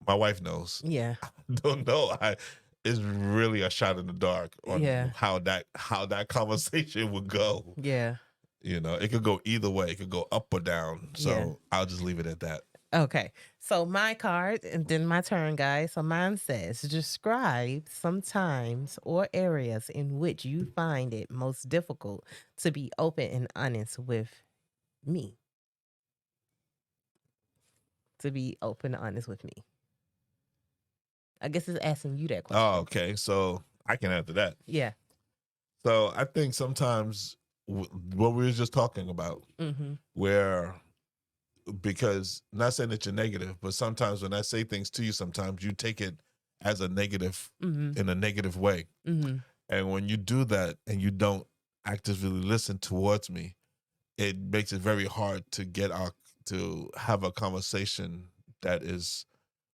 [SPEAKER 2] My wife knows.
[SPEAKER 1] Yeah.
[SPEAKER 2] I don't know. It's really a shot in the dark on
[SPEAKER 1] Yeah.
[SPEAKER 2] how that conversation would go.
[SPEAKER 1] Yeah.
[SPEAKER 2] It could go either way. It could go up or down.
[SPEAKER 1] Yeah.
[SPEAKER 2] So I'll just leave it at that.
[SPEAKER 1] Okay. So my card and then my turn, guys. So mine says describe some times or areas in which you find it most difficult to be open and honest with me. To be open and honest with me. I guess it's asking you that question.
[SPEAKER 2] Oh, okay. So I can answer that.
[SPEAKER 1] Yeah.
[SPEAKER 2] So I think sometimes what we were just talking about,
[SPEAKER 1] Mm-hmm.
[SPEAKER 2] where because not saying that you're negative, but sometimes when I say things to you, sometimes you take it as a negative
[SPEAKER 1] Mm-hmm.
[SPEAKER 2] in a negative way.
[SPEAKER 1] Mm-hmm.
[SPEAKER 2] And when you do that and you don't actively listen towards me, it makes it very hard to have a conversation that is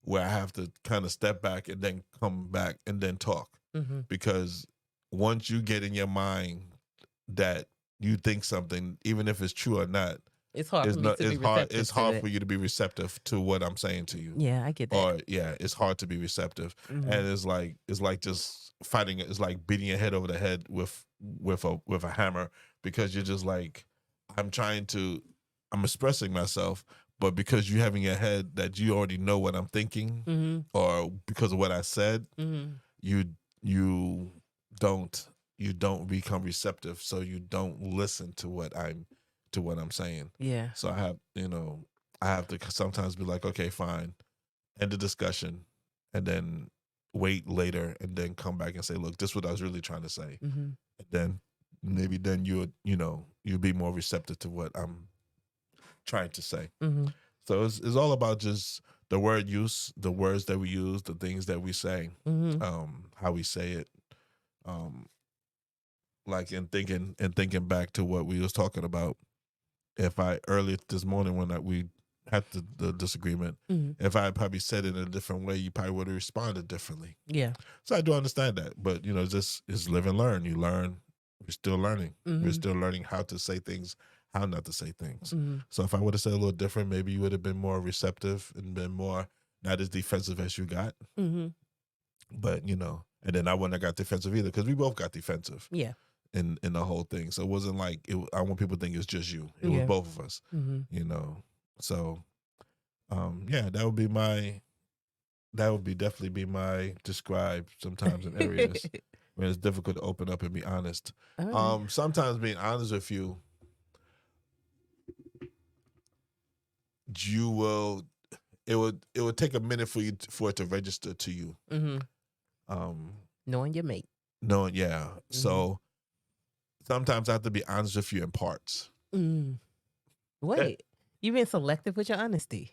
[SPEAKER 2] where I have to kind of step back and then come back and then talk.
[SPEAKER 1] Mm-hmm.
[SPEAKER 2] Because once you get in your mind that you think something, even if it's true or not,
[SPEAKER 1] It's hard for me to be receptive
[SPEAKER 2] it's
[SPEAKER 1] to
[SPEAKER 2] hard
[SPEAKER 1] it.
[SPEAKER 2] for you to be receptive to what I'm saying to you.
[SPEAKER 1] Yeah, I get that.
[SPEAKER 2] Or it's hard to be receptive.
[SPEAKER 1] Mm-hmm.
[SPEAKER 2] And it's like just fighting. It's like beating your head over the head with a hammer, because you're just like, I'm expressing myself, but because you have in your head that you already know what I'm thinking,
[SPEAKER 1] Mm-hmm.
[SPEAKER 2] or because of what I said,
[SPEAKER 1] Mm-hmm.
[SPEAKER 2] you don't become receptive, so you don't listen to what I'm saying.
[SPEAKER 1] Yeah.
[SPEAKER 2] So I have to sometimes be like, okay, fine, end the discussion, and then wait later, and then come back and say, look, this is what I was really trying to say.
[SPEAKER 1] Mm-hmm.
[SPEAKER 2] And then maybe then you'll be more receptive to what I'm trying to say.
[SPEAKER 1] Mm-hmm.
[SPEAKER 2] So it's all about just the word use, the words that we use, the things that we say,
[SPEAKER 1] Mm-hmm.
[SPEAKER 2] how we say it. Like in thinking back to what we was talking about, if I earlier this morning when we had the disagreement,
[SPEAKER 1] Mm-hmm.
[SPEAKER 2] if I had probably said it in a different way, you probably would have responded differently.
[SPEAKER 1] Yeah.
[SPEAKER 2] So I do understand that, but this is live and learn. You learn. We're still learning.
[SPEAKER 1] Mm-hmm.
[SPEAKER 2] We're still learning how to say things, how not to say things.
[SPEAKER 1] Mm-hmm.
[SPEAKER 2] So if I would have said a little different, maybe you would have been more receptive and been more not as defensive as you got.
[SPEAKER 1] Mm-hmm.
[SPEAKER 2] But and then I wouldn't have got defensive either, because we both got defensive.
[SPEAKER 1] Yeah.
[SPEAKER 2] In the whole thing. So it wasn't like I want people to think it's just you. It was
[SPEAKER 1] Yeah.
[SPEAKER 2] both of us.
[SPEAKER 1] Mm-hmm.
[SPEAKER 2] So that would definitely be my describe sometimes in areas when it's difficult to open up and be honest.
[SPEAKER 1] All right.
[SPEAKER 2] Sometimes being honest with you will it would take a minute for it to register to you.
[SPEAKER 1] Mm-hmm. Knowing your mate.
[SPEAKER 2] No, yeah.
[SPEAKER 1] Mm-hmm.
[SPEAKER 2] So sometimes I have to be honest with you in parts.
[SPEAKER 1] Mm. Wait, you being selective with your honesty?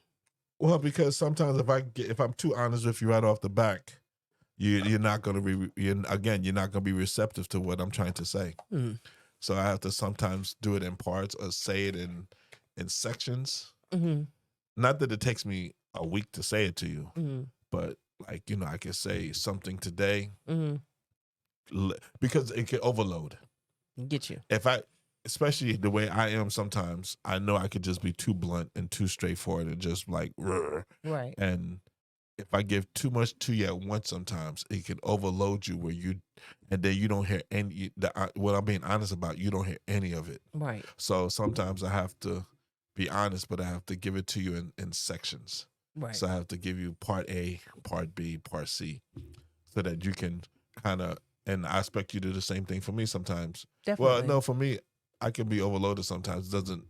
[SPEAKER 2] Well, because sometimes if I'm too honest with you right off the back, you're not going to be you're not going to be receptive to what I'm trying to say.
[SPEAKER 1] Mm.
[SPEAKER 2] So I have to sometimes do it in parts or say it in sections.
[SPEAKER 1] Mm-hmm.
[SPEAKER 2] Not that it takes me a week to say it to you,
[SPEAKER 1] Mm-hmm.
[SPEAKER 2] but like I can say something today,
[SPEAKER 1] Mm-hmm.
[SPEAKER 2] because it can overload.
[SPEAKER 1] Get you.
[SPEAKER 2] Especially the way I am sometimes, I know I could just be too blunt and too straightforward and just like,
[SPEAKER 1] right.
[SPEAKER 2] And if I give too much to you at once, sometimes it can overload you and then you don't hear what I'm being honest about, you don't hear any of it.
[SPEAKER 1] Right.
[SPEAKER 2] So sometimes I have to be honest, but I have to give it to you in sections.
[SPEAKER 1] Right.
[SPEAKER 2] So I have to give you part A, part B, part C, so that you can kind of, and I expect you to do the same thing for me sometimes.
[SPEAKER 1] Definitely.
[SPEAKER 2] Well, no, for me, I can be overloaded sometimes. It doesn't.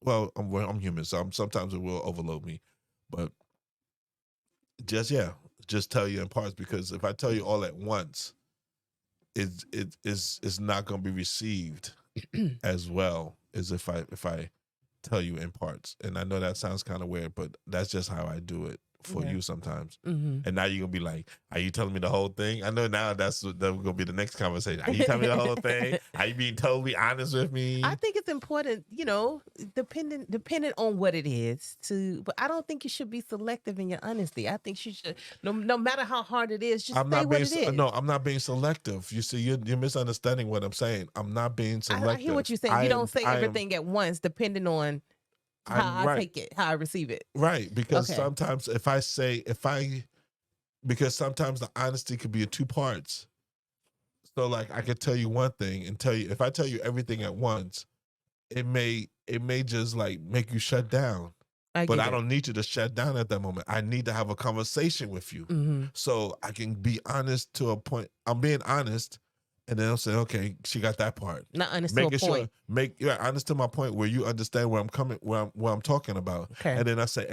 [SPEAKER 2] Well, I'm human, so sometimes it will overload me, but just tell you in parts, because if I tell you all at once, it's not going to be received as well as if I tell you in parts. And I know that sounds kind of weird, but that's just how I do it for
[SPEAKER 1] Yeah.
[SPEAKER 2] you sometimes.
[SPEAKER 1] Mm-hmm.
[SPEAKER 2] And now you're gonna be like, are you telling me the whole thing? I know now that's gonna be the next conversation. Are you telling me the whole thing? Are you being totally honest with me?
[SPEAKER 1] I think it's important, depending on what it is, but I don't think you should be selective in your honesty. I think you should, no matter how hard it is, just
[SPEAKER 2] I'm
[SPEAKER 1] say
[SPEAKER 2] not
[SPEAKER 1] what
[SPEAKER 2] being
[SPEAKER 1] it is.
[SPEAKER 2] no, I'm not being selective. You see, you're misunderstanding what I'm saying. I'm not being selective.
[SPEAKER 1] I hear what you're saying. You don't say everything at once, depending on how I
[SPEAKER 2] right.
[SPEAKER 1] take it, how I receive it.
[SPEAKER 2] Right, because
[SPEAKER 1] Okay.
[SPEAKER 2] sometimes because sometimes the honesty could be in two parts. So like I could tell you one thing and tell you, if I tell you everything at once, it may just like make you shut down. But I don't need you to shut down at that moment. I need to have a conversation with you.
[SPEAKER 1] Mm-hmm.
[SPEAKER 2] So I can be honest to a point. I'm being honest, and then I'll say, okay, she got that part.
[SPEAKER 1] Not honest
[SPEAKER 2] Making
[SPEAKER 1] to a point.
[SPEAKER 2] honest to my point where you understand where I'm coming, where I'm talking about.
[SPEAKER 1] Okay.
[SPEAKER 2] And then I'll say,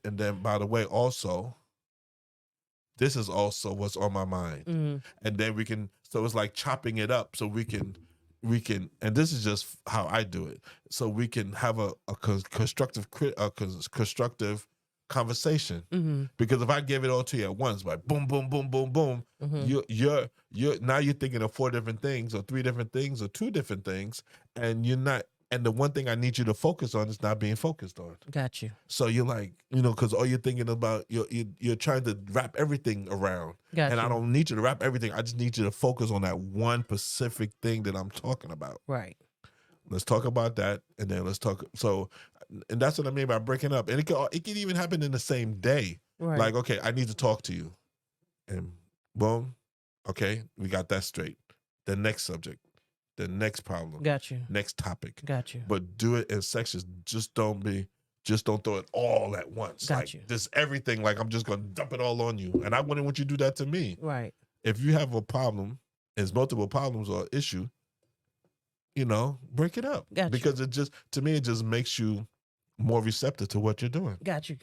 [SPEAKER 2] and then by the way, also, this is also what's on my mind.
[SPEAKER 1] Mm-hmm.
[SPEAKER 2] And then we can, so it's like chopping it up so we can, and this is just how I do it. So we can have a constructive conversation.
[SPEAKER 1] Mm-hmm.
[SPEAKER 2] Because if I give it all to you at once, like boom, boom, boom, boom, boom,
[SPEAKER 1] Mm-hmm.
[SPEAKER 2] you're now you're thinking of 4 different things or 3 different things or 2 different things, and you're not. And the one thing I need you to focus on is not being focused on.
[SPEAKER 1] Got you.
[SPEAKER 2] So you're like, because all you're thinking about, you're trying to wrap everything around.
[SPEAKER 1] Got
[SPEAKER 2] and
[SPEAKER 1] you.
[SPEAKER 2] I don't need you to wrap everything. I just need you to focus on that one specific thing that I'm talking about.
[SPEAKER 1] Right.
[SPEAKER 2] Let's talk about that, and then let's talk. So, and that's what I mean by breaking up. And it can even happen in the same day.
[SPEAKER 1] Right.
[SPEAKER 2] Like, okay, I need to talk to you, and boom, okay, we got that straight. The next subject, the next problem,
[SPEAKER 1] Got you.
[SPEAKER 2] next topic,
[SPEAKER 1] Got you.
[SPEAKER 2] But do it in sections. Just don't throw it all at once.
[SPEAKER 1] Got
[SPEAKER 2] like
[SPEAKER 1] you.
[SPEAKER 2] just everything. Like I'm just gonna dump it all on you, and I wouldn't want you to do that to me.
[SPEAKER 1] Right.
[SPEAKER 2] If you have a problem, there's multiple problems or issue. Break it up.
[SPEAKER 1] Got you.
[SPEAKER 2] Because it just makes you more receptive to what you're doing.
[SPEAKER 1] Got you.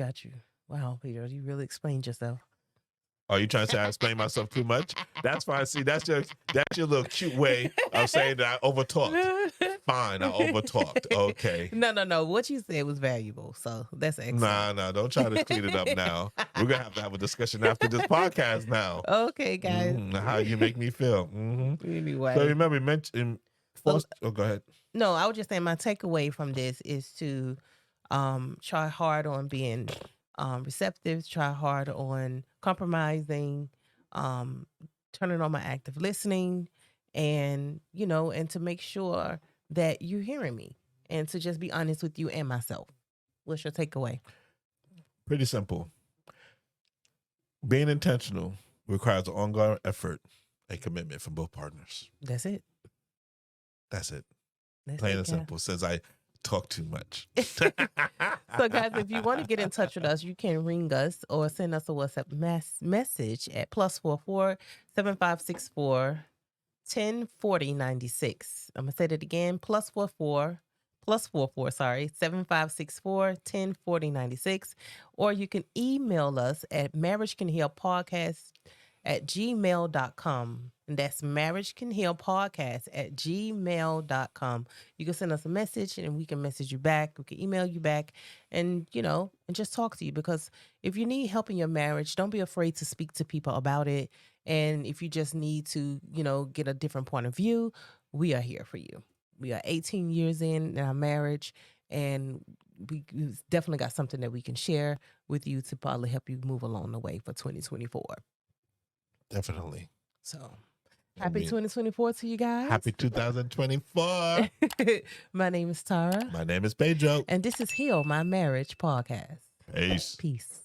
[SPEAKER 1] Wow, Pedro, you really explained yourself.
[SPEAKER 2] Are you trying to say I explain myself too much? That's fine. See, that's your little cute way of saying that I overtalked. Fine, I overtalked. Okay.
[SPEAKER 1] No. What you said was valuable, so that's excellent.
[SPEAKER 2] Nah, don't try to clean it up now. We're gonna have a discussion after this podcast now.
[SPEAKER 1] Okay, guys.
[SPEAKER 2] How you make me feel. Mm-hmm.
[SPEAKER 1] Anyway.
[SPEAKER 2] So remember, go ahead.
[SPEAKER 1] No, I was just saying my takeaway from this is to try hard on being receptive, try hard on compromising, turning on my active listening, and to make sure that you're hearing me, and to just be honest with you and myself. What's your takeaway?
[SPEAKER 2] Pretty simple. Being intentional requires an ongoing effort and commitment from both partners.
[SPEAKER 1] That's it.
[SPEAKER 2] That's it.
[SPEAKER 1] That's
[SPEAKER 2] Plain
[SPEAKER 1] it,
[SPEAKER 2] and simple. Since I talk too much.
[SPEAKER 1] So, guys, if you want to get in touch with us, you can ring us or send us a WhatsApp message at +44 7564 1040 96. I'm gonna say that again. +44 7564 1040 96. Or you can email us at marriagecanhealpodcast@gmail.com. And that's marriagecanhealpodcast@gmail.com. You can send us a message and we can message you back. We can email you back and just talk to you, because if you need help in your marriage, don't be afraid to speak to people about it. And if you just need to, get a different point of view, we are here for you. We are 18 years in our marriage, and we've definitely got something that we can share with you to probably help you move along the way for 2024.
[SPEAKER 2] Definitely.
[SPEAKER 1] So happy 2024 to you guys.
[SPEAKER 2] Happy 2024.
[SPEAKER 1] My name is Tara.
[SPEAKER 2] My name is Pedro.
[SPEAKER 1] And this is Heal My Marriage Podcast.
[SPEAKER 2] Peace.
[SPEAKER 1] Peace.